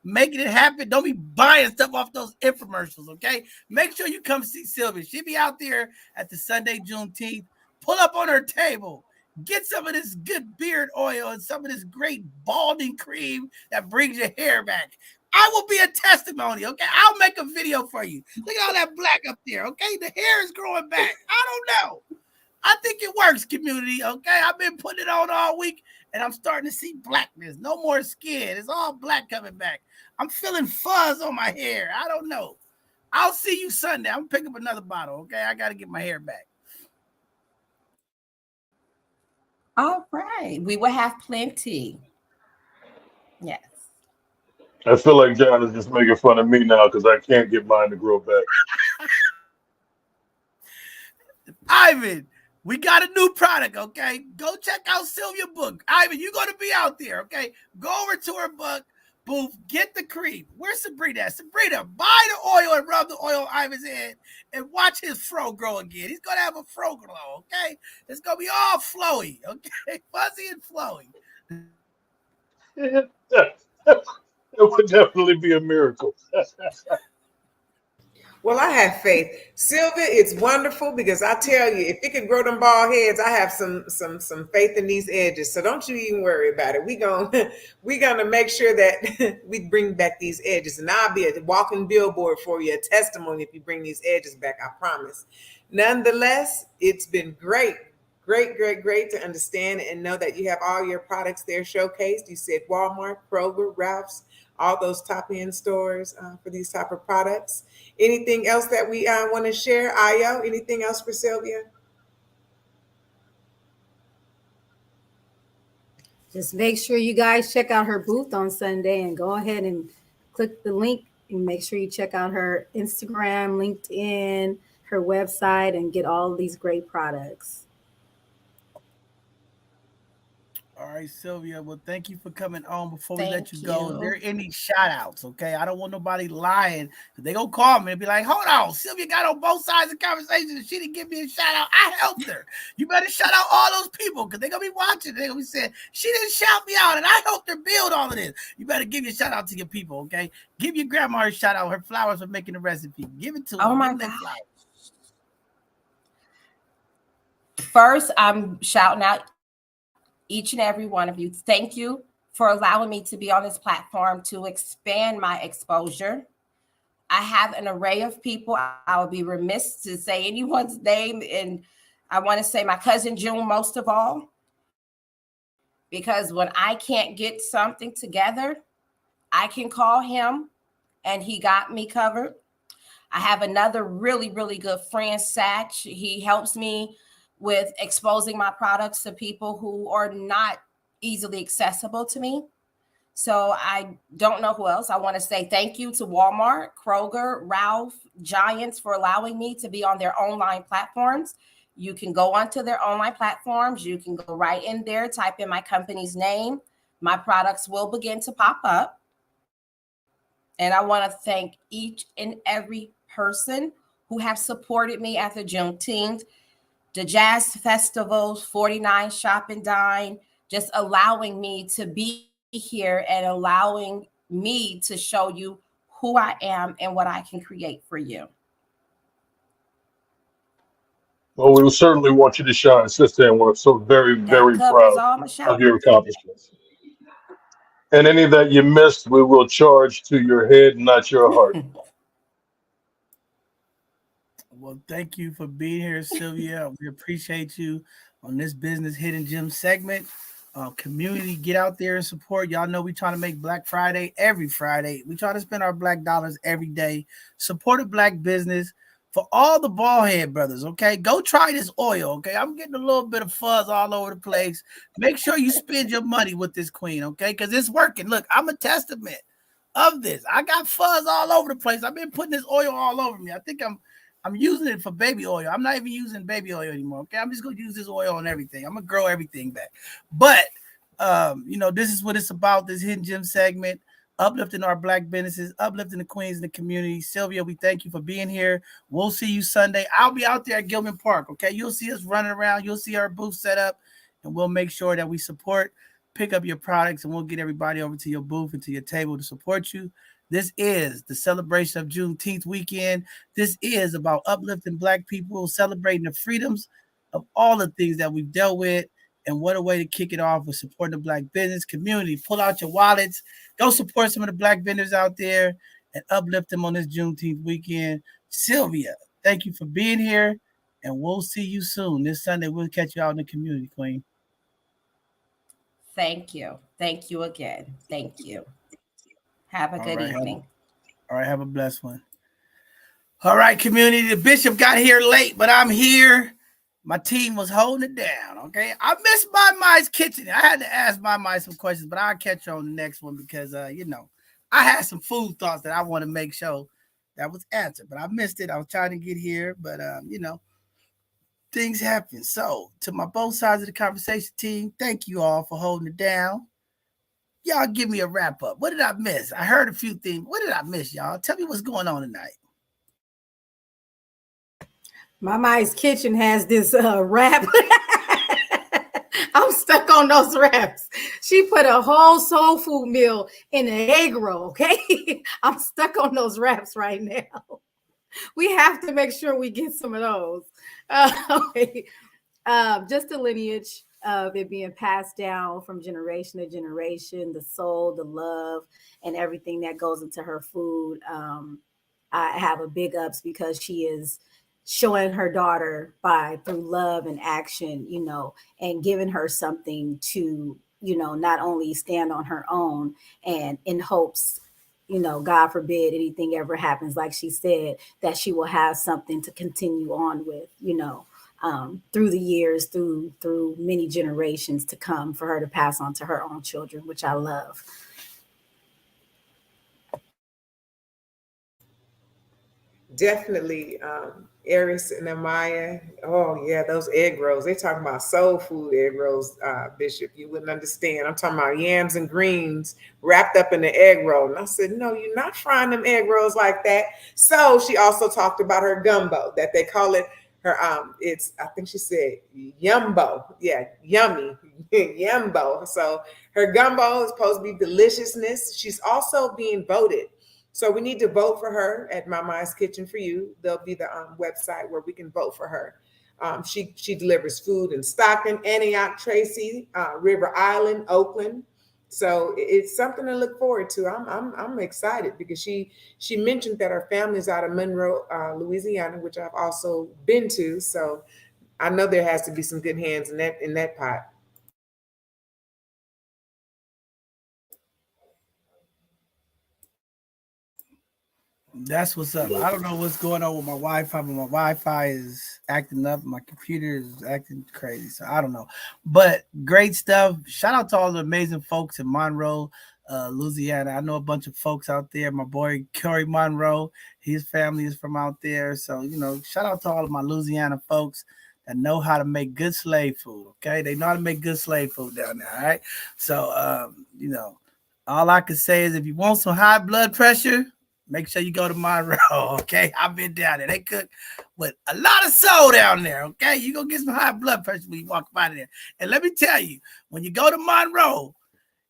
making it happen? Don't be buying stuff off those infomercials. Okay. Make sure you come see Sylvia. She'll be out there at the Sunday Juneteenth. Pull up on her table. Get some of this good beard oil and some of this great balding cream that brings your hair back. I will be a testimony, okay? I'll make a video for you. Look at all that black up there, okay? The hair is growing back. I don't know. I think it works, community, okay? I've been putting it on all week, and I'm starting to see blackness. No more skin. It's all black coming back. I'm feeling fuzz on my hair. I don't know. I'll see you Sunday. I'm going to pick up another bottle, okay? I got to get my hair back. All right. We will have plenty. Yes. I feel like John is just making fun of me now because I can't get mine to grow back. Ivan, we got a new product, okay? Go check out Sylvia book. Ivan, you're going to be out there, okay? Go over to her book booth, get the cream. Where's Sabrina at? Sabrina, buy the oil and rub the oil on Ivan's head and watch his fro grow again. He's going to have a fro glow, okay? It's going to be all flowy, okay? Fuzzy and flowy. It would definitely be a miracle. Well, I have faith. Sylvia, it's wonderful because I tell you, if it could grow them bald heads, I have some faith in these edges. So don't you even worry about it. We gonna make sure that we bring back these edges, and I'll be a walking billboard for you, a testimony if you bring these edges back. I promise. Nonetheless, it's been great to understand and know that you have all your products there showcased. You said Walmart, Kroger, Ralph's, all those top end stores for these type of products. Anything else that we want to share? Ayo, anything else for Sylvia? Just make sure you guys check out her booth on Sunday and go ahead and click the link and make sure you check out her Instagram, LinkedIn, her website, and get all these great products. All right, Sylvia. Well, thank you for coming on. Before we let Thank you go, you. is there any shout outs? Okay. I don't want nobody lying. They gonna call me and be like, hold on, Sylvia got on both sides of the conversation and she didn't give me a shout out. I helped her. You better shout out all those people because they're gonna be watching. They're gonna be saying, she didn't shout me out and I helped her build all of this. You better give your shout out to your people, okay? Give your grandma a shout out. Her flowers for making the recipe. Give it to her. Oh my Give them God. flowers. First, I'm shouting out each and every one of you. Thank you for allowing me to be on this platform to expand my exposure. I have an array of people. I would be remiss to say anyone's name, and I want to say my cousin June most of all, because when I can't get something together, I can call him and he got me covered. I have another really, really good friend, Satch. He helps me with exposing my products to people who are not easily accessible to me. So I don't know who else. I want to say thank you to Walmart, Kroger, Ralph, Giants for allowing me to be on their online platforms. You can go onto their online platforms. You can go right in there, type in my company's name. My products will begin to pop up. And I want to thank each and every person who have supported me at the Juneteenth, the Jazz Festivals, 49 Shop and Dine, just allowing me to be here and allowing me to show you who I am and what I can create for you. Well, we certainly want you to shine, sister, and we're so very, That very covers proud all my of shouting. your accomplishments. And any that you missed, we will charge to your head, not your heart. Well, thank you for being here, Sylvia. We appreciate you on this Business Hidden Gem segment. Community, get out there and support. Y'all know we trying to make Black Friday every Friday. We try to spend our black dollars every day. Support a black business. For all the ball head brothers, okay? Go try this oil, okay? I'm getting a little bit of fuzz all over the place. Make sure you spend your money with this queen, okay? Because it's working. Look, I'm a testament of this. I got fuzz all over the place. I've been putting this oil all over me. I think I'm using it for baby oil. I'm not even using baby oil anymore, okay? I'm just going to use this oil on everything. I'm going to grow everything back. But, this is what it's about, this Hidden Gem segment. Uplifting our black businesses, uplifting the queens in the community. Sylvia, we thank you for being here. We'll see you Sunday. I'll be out there at Gilman Park, okay? You'll see us running around. You'll see our booth set up, and we'll make sure that we support, pick up your products, and we'll get everybody over to your booth and to your table to support you. This is the celebration of Juneteenth weekend. This is about uplifting black people, celebrating the freedoms of all the things that we've dealt with. And what a way to kick it off with supporting the black business community. Pull out your wallets, go support some of the black vendors out there and uplift them on this Juneteenth weekend. Sylvia, thank you for being here, and we'll see you soon. This Sunday, we'll catch you out in the community, Queen. Thank you. Thank you again. Thank you. Have a good evening. All right, have a blessed one. All right, community, the bishop got here late, but I'm here. My team was holding it down, okay? I missed My Mi's kitchen. I had to ask My Mi some questions, but I'll catch you on the next one because, I had some food thoughts that I want to make sure that was answered, but I missed it. I was trying to get here, but, things happen. So, to my both sides of the conversation team, thank you all for holding it down. Y'all give me a wrap up. What did I miss? I heard a few things. What did I miss, y'all? Tell me what's going on tonight. My Mi's kitchen has this wrap. I'm stuck on those wraps. She put a whole soul food meal in an egg roll, okay? I'm stuck on those wraps right now. We have to make sure we get some of those. Just the lineage of it being passed down from generation to generation, the soul, the love, and everything that goes into her food. I have a big ups because she is showing her daughter through love and action, and giving her something to, not only stand on her own and in hopes, God forbid anything ever happens, like she said, that she will have something to continue on with, through the years, through many generations to come, for her to pass on to her own children, which I love. Definitely, Eris and Amaya. Oh yeah, those egg rolls. They talking about soul food egg rolls, Bishop. You wouldn't understand. I'm talking about yams and greens wrapped up in the egg roll. And I said, no, you're not frying them egg rolls like that. So she also talked about her gumbo, that they call it her. I think she said yumbo. Yeah, yummy yumbo. So her gumbo is supposed to be deliciousness. She's also being voted. So we need to vote for her at My Mi's Kitchen for You. There'll be the website where we can vote for her. She delivers food in Stockton, Antioch, Tracy, River Island, Oakland. So it's something to look forward to. I'm excited because she mentioned that her family's out of Monroe, Louisiana, which I've also been to. So I know there has to be some good hands in that pot. That's what's up. I don't know what's going on with my Wi-Fi, but my Wi-Fi is acting up. My computer is acting crazy. So I don't know. But great stuff. Shout out to all the amazing folks in Monroe, Louisiana. I know a bunch of folks out there. My boy Curry Monroe, his family is from out there. So, shout out to all of my Louisiana folks that know how to make good slave food. Okay. They know how to make good slave food down there. All right. So, all I can say is if you want some high blood pressure, make sure you go to Monroe, okay? I've been down there. They cook with a lot of soul down there, okay? You're going to get some high blood pressure when you walk by there. And let me tell you, when you go to Monroe,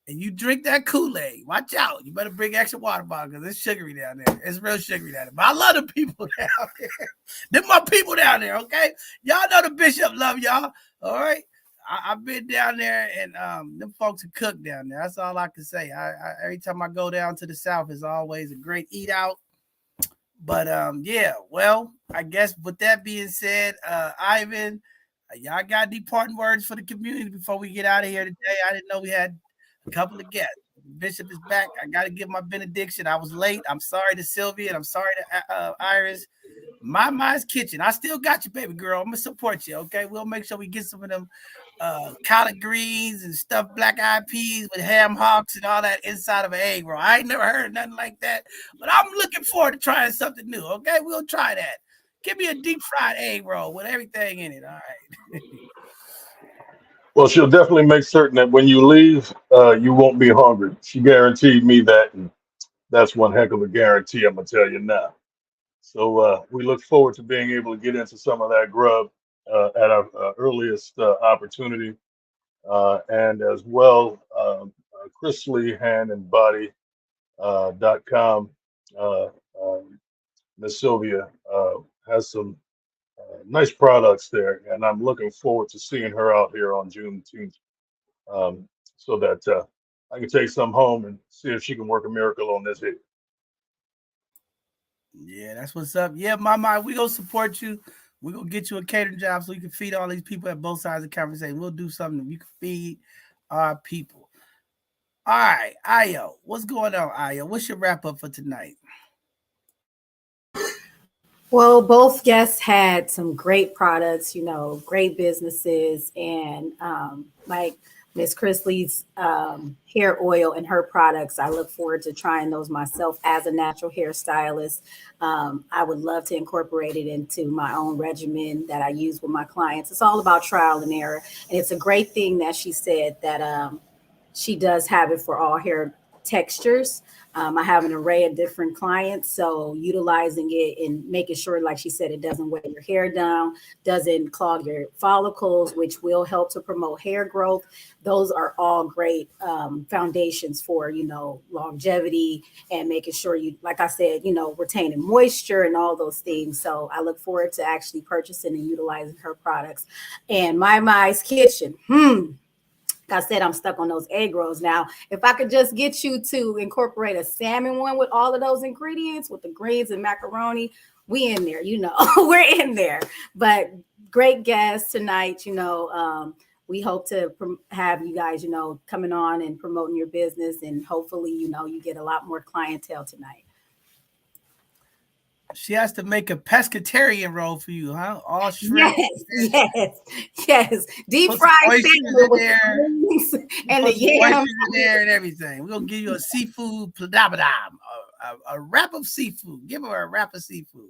and you drink that Kool-Aid, watch out. You better bring extra water bottle because it's sugary down there. It's real sugary down there. But I love the people down there. They're my people down there, okay? Y'all know the bishop love y'all, all right? I've been down there, and them folks are cook down there. That's all I can say. Every time I go down to the South, it's always a great eat out. But yeah, well, I guess with that being said, Ivan, y'all got any parting words for the community before we get out of here today? I didn't know we had a couple of guests. Bishop is back. I got to give my benediction. I was late. I'm sorry to Sylvia, and I'm sorry to Iris. Mama's Kitchen. I still got you, baby girl. I'm gonna support you. Okay, we'll make sure we get some of them collard greens and stuffed black eyed peas with ham hocks and all that inside of an egg roll. I ain't never heard of nothing like that, but I'm looking forward to trying something new. Okay, we'll try that. Give me a deep fried egg roll with everything in it. All right. Well, she'll definitely make certain that when you leave, you won't be hungry. She guaranteed me that, and that's one heck of a guarantee, I'm going to tell you now. So we look forward to being able to get into some of that grub at our earliest opportunity. And as well, ChrisLeeHandandBody.com. Miss Sylvia has some nice products there, and I'm looking forward to seeing her out here on Juneteenth, so that I can take some home and see if she can work a miracle on this hit. Yeah, that's what's up. Yeah, Mama, we gonna support you. We're gonna get you a catering job so you can feed all these people at both sides of the conversation. We'll do something that you can feed our people. All right, Ayo, what's going on, Ayo? What's your wrap up for tonight? Well, both guests had some great products, great businesses, and like Miss Chrisley's hair oil and her products, I look forward to trying those myself as a natural hairstylist. I would love to incorporate it into my own regimen that I use with my clients. It's all about trial and error, and it's a great thing that she said that she does have it for all hair textures. I have an array of different clients, so utilizing it and making sure, like she said, it doesn't weigh your hair down, doesn't clog your follicles, which will help to promote hair growth. Those are all great foundations for, longevity and making sure you, like I said, retaining moisture and all those things. So I look forward to actually purchasing and utilizing her products. And Mama's Kitchen, I said, I'm stuck on those egg rolls now. If I could just get you to incorporate a salmon one with all of those ingredients, with the greens and macaroni, we in there, we're in there. But great guests tonight, we hope to have you guys, coming on and promoting your business, and hopefully, you get a lot more clientele tonight. She has to make a pescatarian roll for you, huh? All shrimp. Yes. Deep fried salmon with there, and the yam in there and everything. We're gonna give you a seafood a wrap of seafood. Give her a wrap of seafood.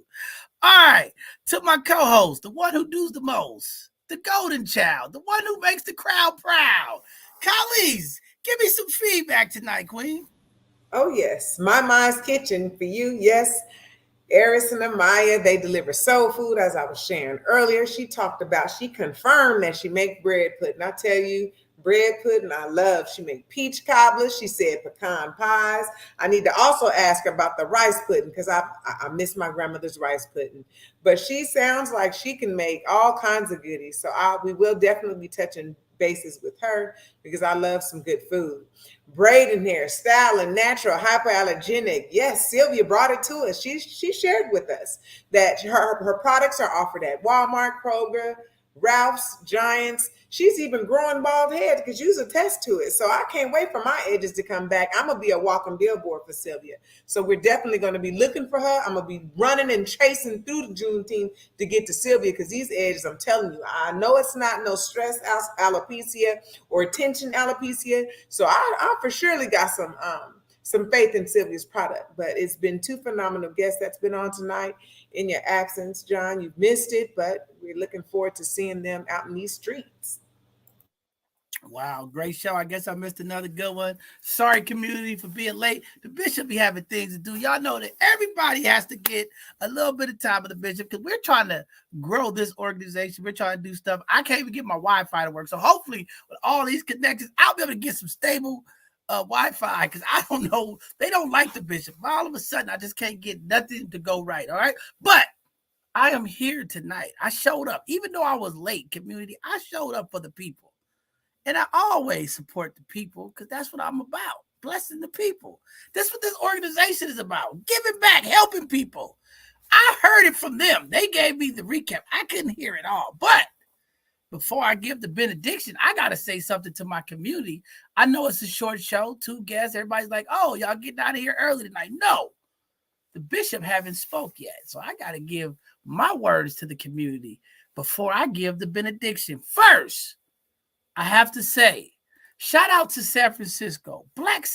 All right, to my co-host, the one who does the most, the golden child, the one who makes the crowd proud. Colleagues, give me some feedback tonight, Queen. Oh yes, Mama's Kitchen for you. Yes. Eris and Amaya, they deliver soul food, as I was sharing earlier. She confirmed that she make bread pudding. I tell you, bread pudding I love. She make peach cobblers. She said pecan pies. I need to also ask her about the rice pudding, because I miss my grandmother's rice pudding. But she sounds like she can make all kinds of goodies. So we will definitely be touching bases with her, because I love some good food. Braiding hair, styling, natural, hypoallergenic. Yes, Sylvia brought it to us. She shared with us that her products are offered at Walmart, Kroger, Ralph's, Giants. She's even growing bald heads, because you attest to it. So I can't wait for my edges to come back. I'm going to be a walking billboard for Sylvia. So we're definitely going to be looking for her. I'm going to be running and chasing through the Juneteenth to get to Sylvia, because these edges, I'm telling you, I know it's not no stress alopecia or tension alopecia. So I for surely got some faith in Sylvia's product. But it's been two phenomenal guests that's been on tonight. In your absence, John, you've missed it, but we're looking forward to seeing them out in these streets. Wow, great show. I guess I missed another good one. Sorry, community, for being late. The bishop be having things to do. Y'all know that everybody has to get a little bit of time with the bishop, because we're trying to grow this organization. We're trying to do stuff. I can't even get my Wi-Fi to work. So hopefully with all these connections, I'll be able to get some stable Wi-Fi because I don't know. They don't like the bishop. All of a sudden, I just can't get nothing to go right. All right. But I am here tonight. I showed up. Even though I was late, community, I showed up for the people. And I always support the people because that's what I'm about. Blessing the people. That's what this organization is about. Giving back, helping people. I heard it from them. They gave me the recap. I couldn't hear it all. But before I give the benediction, I got to say something to my community. I know it's a short show, 2 guests. Everybody's like, oh, y'all getting out of here early tonight. No, the bishop haven't spoke yet. So I got to give my words to the community before I give the benediction. First, I have to say, shout out to San Francisco, Black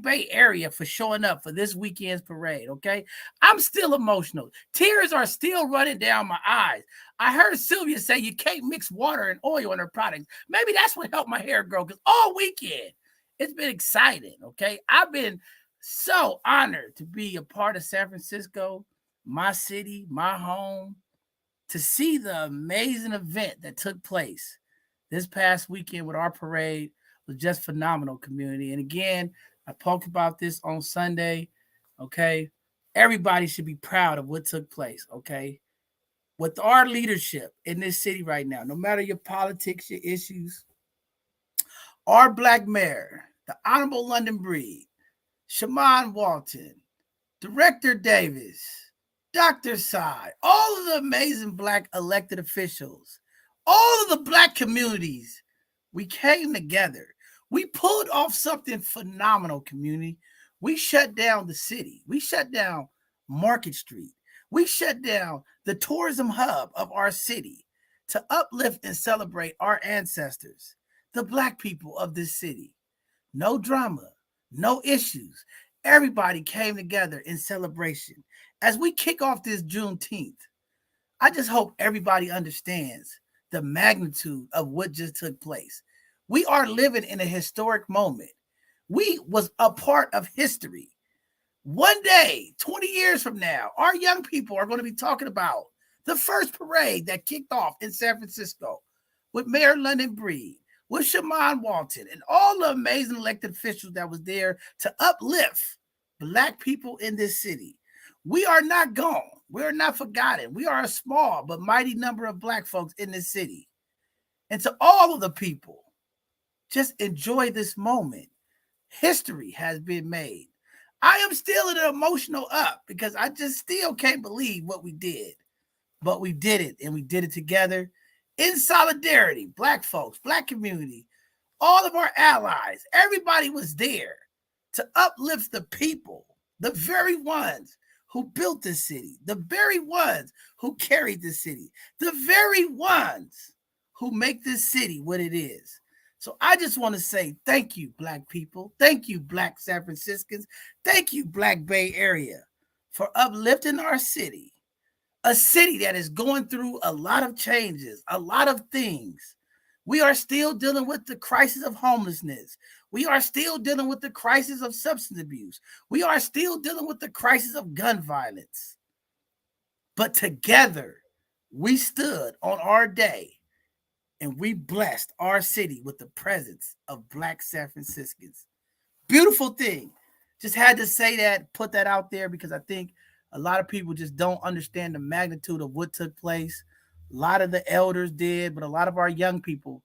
Bay Area for showing up for this weekend's parade, okay? I'm still emotional. Tears are still running down my eyes. I heard Sylvia say you can't mix water and oil in her products. Maybe that's what helped my hair grow because all weekend it's been exciting, okay? I've been so honored to be a part of San Francisco, my city, my home, to see the amazing event that took place this past weekend with our parade. Was just phenomenal, community. And again, I spoke about this on Sunday, okay? Everybody should be proud of what took place, okay? With our leadership in this city right now, no matter your politics, your issues, our Black mayor, the Honorable London Breed, Shaman Walton, Director Davis, Dr. Sy, all of the amazing Black elected officials, all of the Black communities, we came together. We pulled off something phenomenal, community. We shut down the city. We shut down Market Street. We shut down the tourism hub of our city to uplift and celebrate our ancestors, the Black people of this city. No drama, no issues. Everybody came together in celebration. As we kick off this Juneteenth, I just hope everybody understands the magnitude of what just took place. We are living in a historic moment. We was a part of history. One day, 20 years from now, our young people are going to be talking about the first parade that kicked off in San Francisco with Mayor London Breed, with Shaman Walton, and all the amazing elected officials that was there to uplift Black people in this city. We are not gone. We are not forgotten. We are a small but mighty number of Black folks in this city. And to all of the people, just enjoy this moment. History has been made. I am still in an emotional up because I just still can't believe what we did. But we did it, and we did it together in solidarity. Black folks, Black community, all of our allies, everybody was there to uplift the people, the very ones who built this city, the very ones who carried this city, the very ones who make this city what it is. So I just want to say thank you, Black people. Thank you, Black San Franciscans. Thank you, Black Bay Area, for uplifting our city, a city that is going through a lot of changes, a lot of things. We are still dealing with the crisis of homelessness. We are still dealing with the crisis of substance abuse. We are still dealing with the crisis of gun violence. But together, we stood on our day and we blessed our city with the presence of Black San Franciscans. Beautiful thing. Just had to say that, put that out there because I think a lot of people just don't understand the magnitude of what took place. A lot of the elders did, but a lot of our young people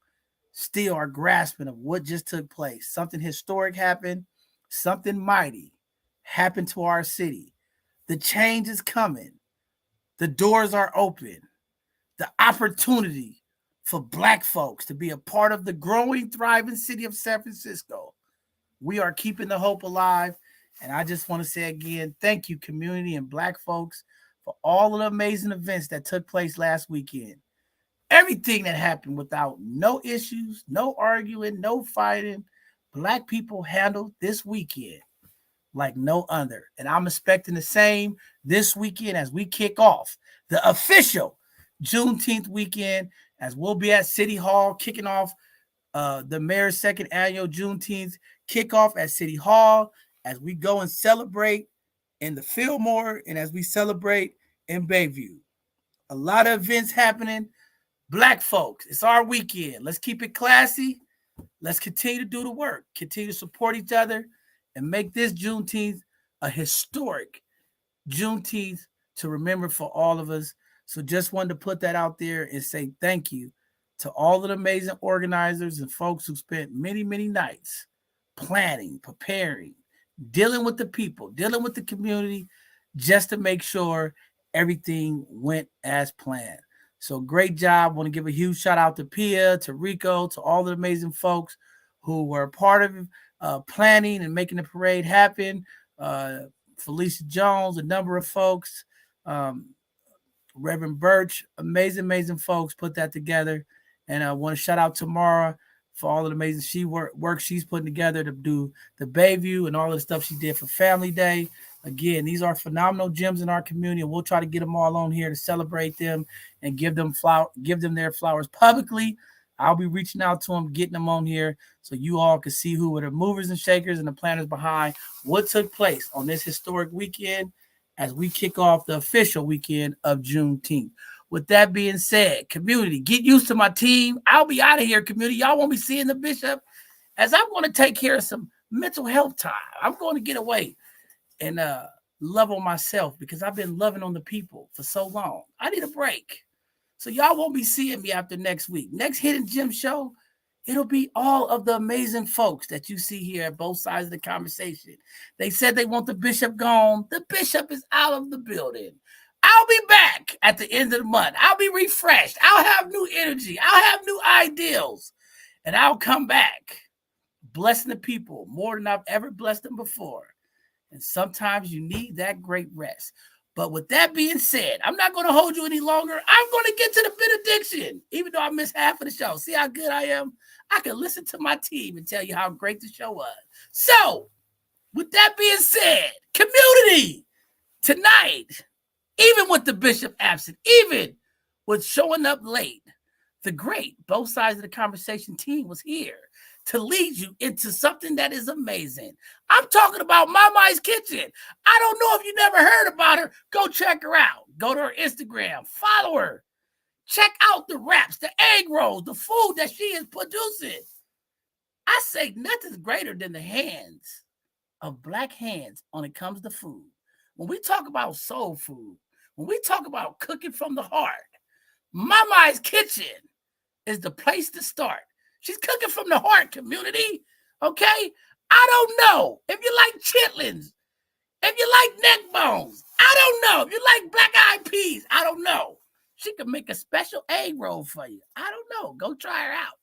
still are grasping of what just took place. Something historic happened. Something mighty happened to our city. The change is coming. The doors are open. The opportunity for Black folks to be a part of the growing, thriving city of San Francisco. We are keeping the hope alive. And I just want to say again, thank you, community and Black folks, for all of the amazing events that took place last weekend. Everything that happened without no issues, no arguing, no fighting. Black people handled this weekend like no other. And I'm expecting the same this weekend as we kick off the official Juneteenth weekend, as we'll be at City Hall kicking off the mayor's second annual Juneteenth kickoff at City Hall, as we go and celebrate in the Fillmore and as we celebrate in Bayview. A lot of events happening. Black folks, it's our weekend. Let's keep it classy. let's continue to do the work, continue to support each other, and make this Juneteenth a historic Juneteenth to remember for all of us. So just wanted to put that out there and say thank you to all of the amazing organizers and folks who spent many, many nights planning, preparing, dealing with the people, dealing with the community, just to make sure everything went as planned. So great job. Want to give a huge shout out to Pia, to Rico, to all the amazing folks who were a part of planning and making the parade happen. Felicia Jones, a number of folks, Reverend Birch, amazing folks put that together. And I want to shout out to Mara for all of the amazing work she's putting together to do the Bayview and all of the stuff she did for Family Day. Again, these are phenomenal gems in our community, and we'll try to get them all on here to celebrate them and give them their flowers publicly. I'll be reaching out to them, getting them on here so you all can see who were the movers and shakers and the planners behind what took place on this historic weekend as we kick off the official weekend of Juneteenth. With that being said, community, get used to my team. I'll be out of here, community. Y'all won't be seeing the bishop as I'm going to take care of some mental health time. I'm going to get away and love on myself because I've been loving on the people for so long. I need a break. So y'all won't be seeing me after next week. Next Hidden Gem show, it'll be all of the amazing folks that you see here at both sides of the conversation. They said they want the bishop gone. The bishop is out of the building. I'll be back at the end of the month. I'll be refreshed. I'll have new energy. I'll have new ideals. And I'll come back blessing the people more than I've ever blessed them before. And sometimes you need that great rest. But with that being said, I'm not going to hold you any longer. I'm going to get to the benediction, even though I missed half of the show. See how good I am? I can listen to my team and tell you how great the show was. So, with that being said, community, tonight, even with the bishop absent, even with showing up late, the great both sides of the conversation team was here to lead you into something that is amazing. I'm talking about Mama's Kitchen. I don't know if you never heard about her. Go check her out. Go to her Instagram. Follow her. Check out the wraps, the egg rolls, the food that she is producing. I say nothing's greater than the hands of Black hands when it comes to food. When we talk about soul food, when we talk about cooking from the heart, Mama's Kitchen is the place to start. She's cooking from the heart, community. Okay? I don't know if you like chitlins, if you like neck bones. I don't know if you like black-eyed peas. I don't know. She can make a special egg roll for you. I don't know. Go try her out.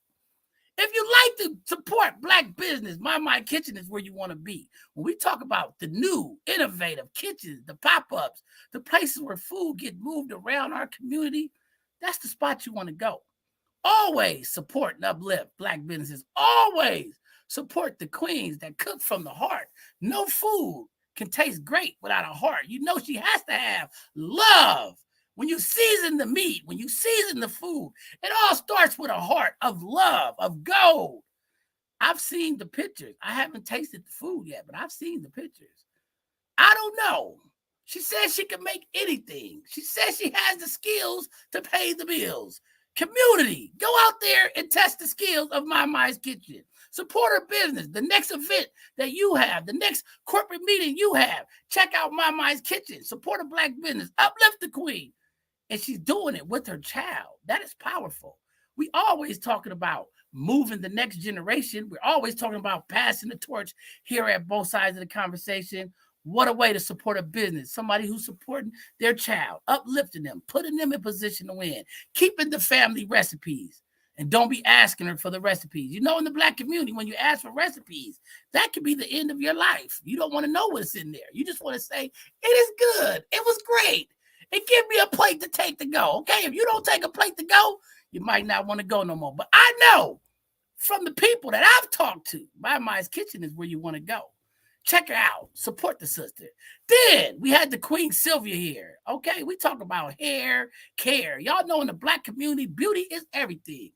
If you like to support Black business, My Kitchen is where you want to be. When we talk about the new, innovative kitchens, the pop-ups, the places where food gets moved around our community, that's the spot you want to go. Always support and uplift Black businesses. Always support the queens that cook from the heart. No food can taste great without a heart. You know she has to have love. When you season the meat, when you season the food, it all starts with a heart of love, of gold. I've seen the pictures. I haven't tasted the food yet, but I've seen the pictures. I don't know. She says she can make anything. She says she has the skills to pay the bills. Community, go out there and test the skills of Mama's Kitchen. Support her business. The next event that you have, the next corporate meeting you have, check out Mama's Kitchen. Support a Black business. Uplift the queen. And she's doing it with her child. That is powerful. We always talking about moving the next generation. We're always talking about passing the torch here at both sides of the conversation. What a way to support a business. Somebody who's supporting their child, uplifting them, putting them in position to win, keeping the family recipes. And don't be asking her for the recipes. You know, in the Black community, when you ask for recipes, that could be the end of your life. You don't want to know what's in there. You just want to say, it is good. It was great. And give me a plate to take to go. Okay, if you don't take a plate to go, you might not want to go no more. But I know from the people that I've talked to, Mama's Kitchen is where you want to go. Check her out. Support the sister. Then we had the Queen Sylvia here. Okay, we talk about hair care. Y'all know in the Black community, beauty is everything.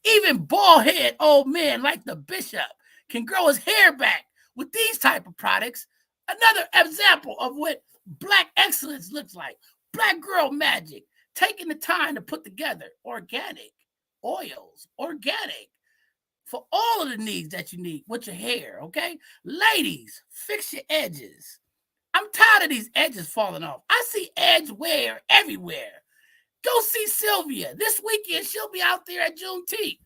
Even bald head old men like the bishop can grow his hair back with these type of products. Another example of what Black excellence looks like. Black girl magic, taking the time to put together organic oils, organic for all of the needs that you need with your hair, okay? Ladies, fix your edges. I'm tired of these edges falling off. I see edge wear everywhere. Go see Sylvia. This weekend, she'll be out there at Juneteenth.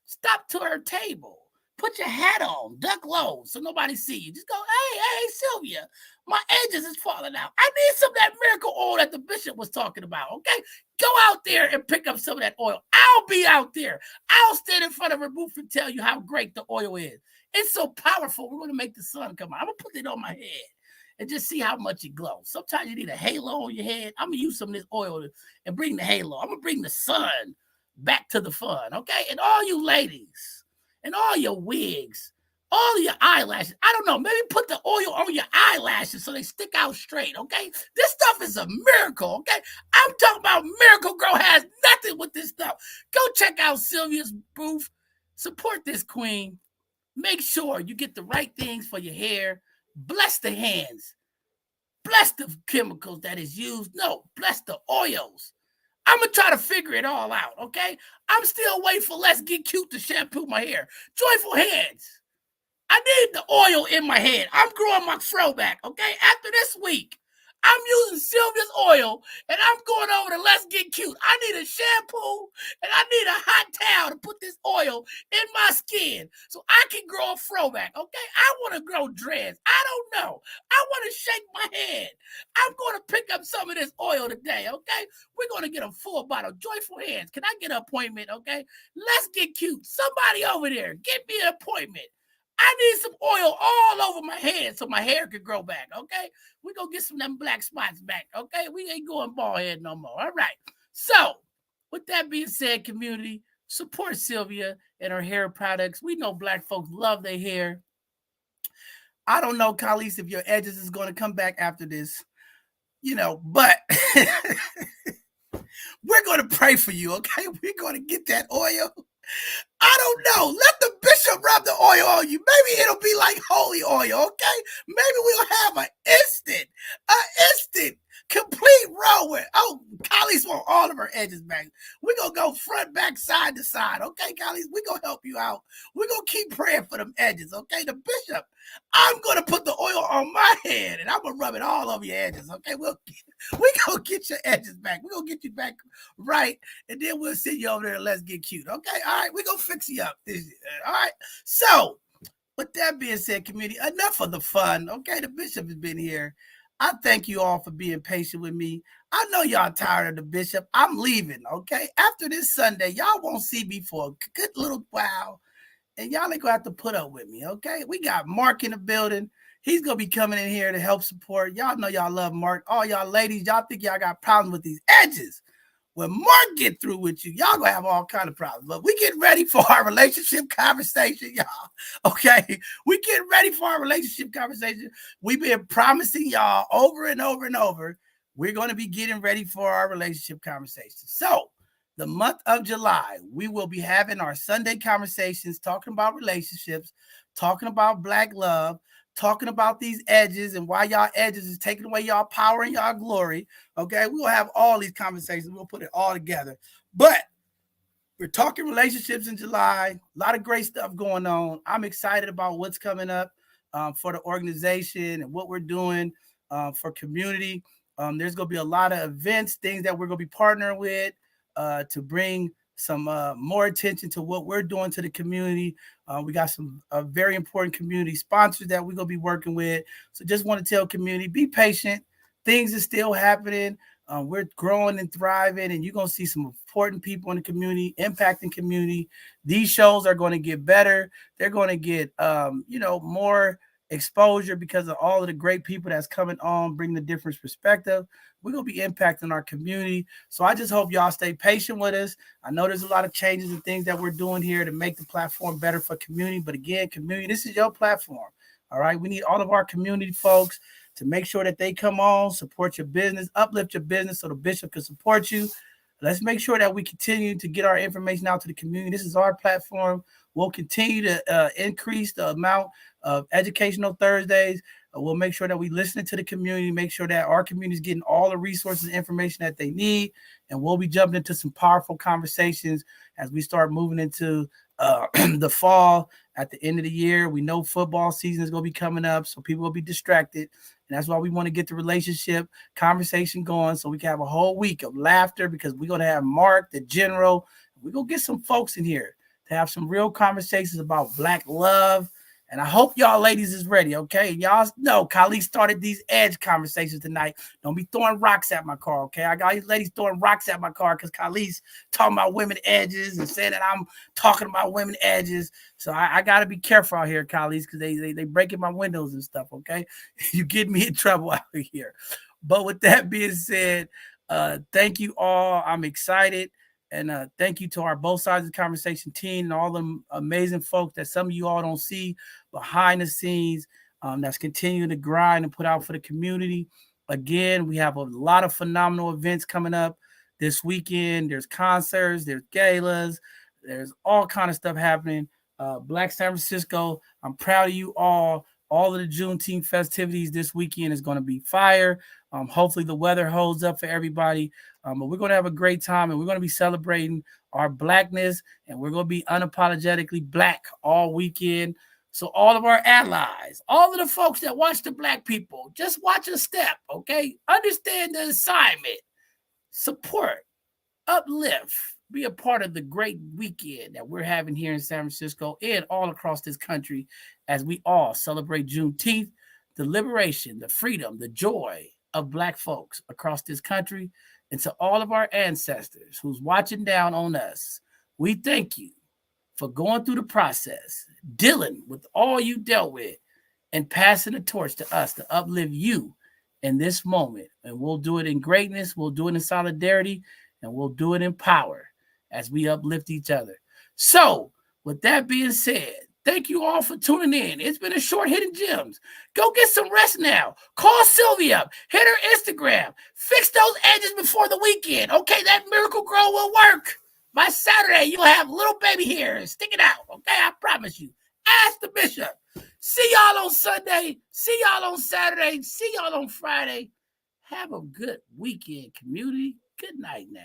Stop to her table. Put your hat on, duck low so nobody see you. Just go, hey, Sylvia, my edges is falling out. I need some of that miracle oil that the bishop was talking about, okay? Go out there and pick up some of that oil. I'll be out there. I'll stand in front of her booth and tell you how great the oil is. It's so powerful. We're going to make the sun come out. I'm going to put it on my head and just see how much it glows. Sometimes you need a halo on your head. I'm going to use some of this oil and bring the halo. I'm going to bring the sun back to the fun, okay? And all you ladies and all your wigs, all your eyelashes, I don't know, maybe put the oil on your eyelashes so they stick out straight, okay? This stuff is a miracle, okay? I'm talking about Miracle Grow has nothing with this stuff. Go check out Sylvia's booth. Support this queen. Make sure you get the right things for your hair. Bless the hands. Bless the chemicals that is used. No, bless the oils. I'm going to try to figure it all out, okay? I'm still waiting for Let's Get Cute to shampoo my hair. Joyful Hands. I need the oil in my head. I'm growing my fro back, okay? After this week, I'm using Sylvia's oil, and I'm going over to Let's Get Cute. I need a shampoo, and I need a hot towel to put this oil in my skin so I can grow a fro back, okay? I want to grow dreads. I don't know. I want to shake my head. I'm going to pick up some of this oil today, okay? We're going to get a full bottle. Joyful Hands. Can I get an appointment, okay? Let's Get Cute. Somebody over there, get me an appointment. I need some oil all over my head so my hair can grow back, okay? We're going to get some of them black spots back, okay? We ain't going bald head no more, all right? So, with that being said, community, support Sylvia and her hair products. We know Black folks love their hair. I don't know, Khalees, if your edges is going to come back after this, but we're going to pray for you, okay? We're going to get that oil. I don't know. Let the bishop rub the oil on you. Maybe it'll be like holy oil, okay? Maybe we'll have an instant, complete row with, Khalees want all of her edges back. We're going to go front, back, side to side, okay, Khalees? We're going to help you out. We're going to keep praying for them edges, okay? The bishop, I'm going to put the oil on my head, and I'm going to rub it all over your edges, okay? We're going to get your edges back. We're going to get you back right, and then we'll send you over there and Let's Get Cute, okay? All right, we're going to fix you up. All right? So, with that being said, community, enough of the fun, okay? The bishop has been here. I thank you all for being patient with me. I know y'all tired of the bishop. I'm leaving, okay? After this Sunday, y'all won't see me for a good little while, and y'all ain't going to have to put up with me, okay? We got Mark in the building. He's going to be coming in here to help support. Y'all know y'all love Mark. All y'all ladies, y'all think y'all got problems with these edges. When Mark get through with you, y'all gonna have all kind of problems. But we get ready for our relationship conversation, y'all. Okay, we get ready for our relationship conversation. We've been promising y'all over and over and over. We're gonna be getting ready for our relationship conversation. So, the month of July, we will be having our Sunday conversations, talking about relationships, talking about Black love, talking about these edges and why y'all edges is taking away y'all power and y'all glory. Okay, we'll have all these conversations. We'll put it all together. But we're talking relationships in July. A lot of great stuff going on. I'm excited about what's coming up for the organization and what we're doing for community. There's going to be a lot of events, things that we're going to be partnering with to bring some more attention to what we're doing to the community. We got some very important community sponsors that we're going to be working with. So just want to tell community, be patient. Things are still happening. We're growing and thriving, and you're going to see some important people in the community, impacting community. These shows are going to get better. They're going to get, more exposure because of all of the great people that's coming on, bringing the different perspective. We're going to be impacting our community. So I just hope y'all stay patient with us. I know there's a lot of changes and things that we're doing here to make the platform better for community. But again, community, this is your platform. All right. We need all of our community folks to make sure that they come on, support your business, uplift your business so the bishop can support you. Let's make sure that we continue to get our information out to the community. This is our platform. We'll continue to increase the amount of Educational Thursdays. We'll make sure that we listen to the community, make sure that our community is getting all the resources and information that they need. And we'll be jumping into some powerful conversations as we start moving into the fall at the end of the year. We know football season is going to be coming up, so people will be distracted. And that's why we want to get the relationship conversation going so we can have a whole week of laughter, because we're going to have Mark, the general. We're going to get some folks in here to have some real conversations about Black love. And I hope y'all ladies is ready, okay? Y'all know Khalees started these edge conversations tonight. Don't be throwing rocks at my car, okay? I got these ladies throwing rocks at my car because Khalees talking about women edges and saying that I'm talking about women edges. So I got to be careful out here, Khalees, because they breaking my windows and stuff, okay? You get me in trouble out here. But with that being said, thank you all. I'm excited. And thank you to our Both Sides of the Conversation team and all them amazing folks that some of you all don't see behind the scenes, that's continuing to grind and put out for the community. Again, we have a lot of phenomenal events coming up this weekend. There's concerts, there's galas, there's all kind of stuff happening. Black San Francisco, I'm proud of you all. All of the Juneteenth festivities this weekend is going to be fire. Hopefully the weather holds up for everybody. But we're going to have a great time, and we're going to be celebrating our Blackness, and we're going to be unapologetically Black all weekend. So all of our allies, all of the folks that watch the Black people, just watch a step, okay? Understand the assignment, support, uplift, be a part of the great weekend that we're having here in San Francisco and all across this country as we all celebrate Juneteenth, the liberation, the freedom, the joy of Black folks across this country. And to all of our ancestors who's watching down on us, we thank you for going through the process, dealing with all you dealt with, and passing the torch to us to uplift you in this moment. And we'll do it in greatness, we'll do it in solidarity, and we'll do it in power as we uplift each other. So, with that being said, thank you all for tuning in. It's been a short Hidden Gems. Go get some rest now. Call Sylvia up. Hit her Instagram. Fix those edges before the weekend. Okay, that Miracle Grow will work. By Saturday, you'll have little baby hairs sticking out. Okay, I promise you. Ask the bishop. See y'all on Sunday. See y'all on Saturday. See y'all on Friday. Have a good weekend, community. Good night now.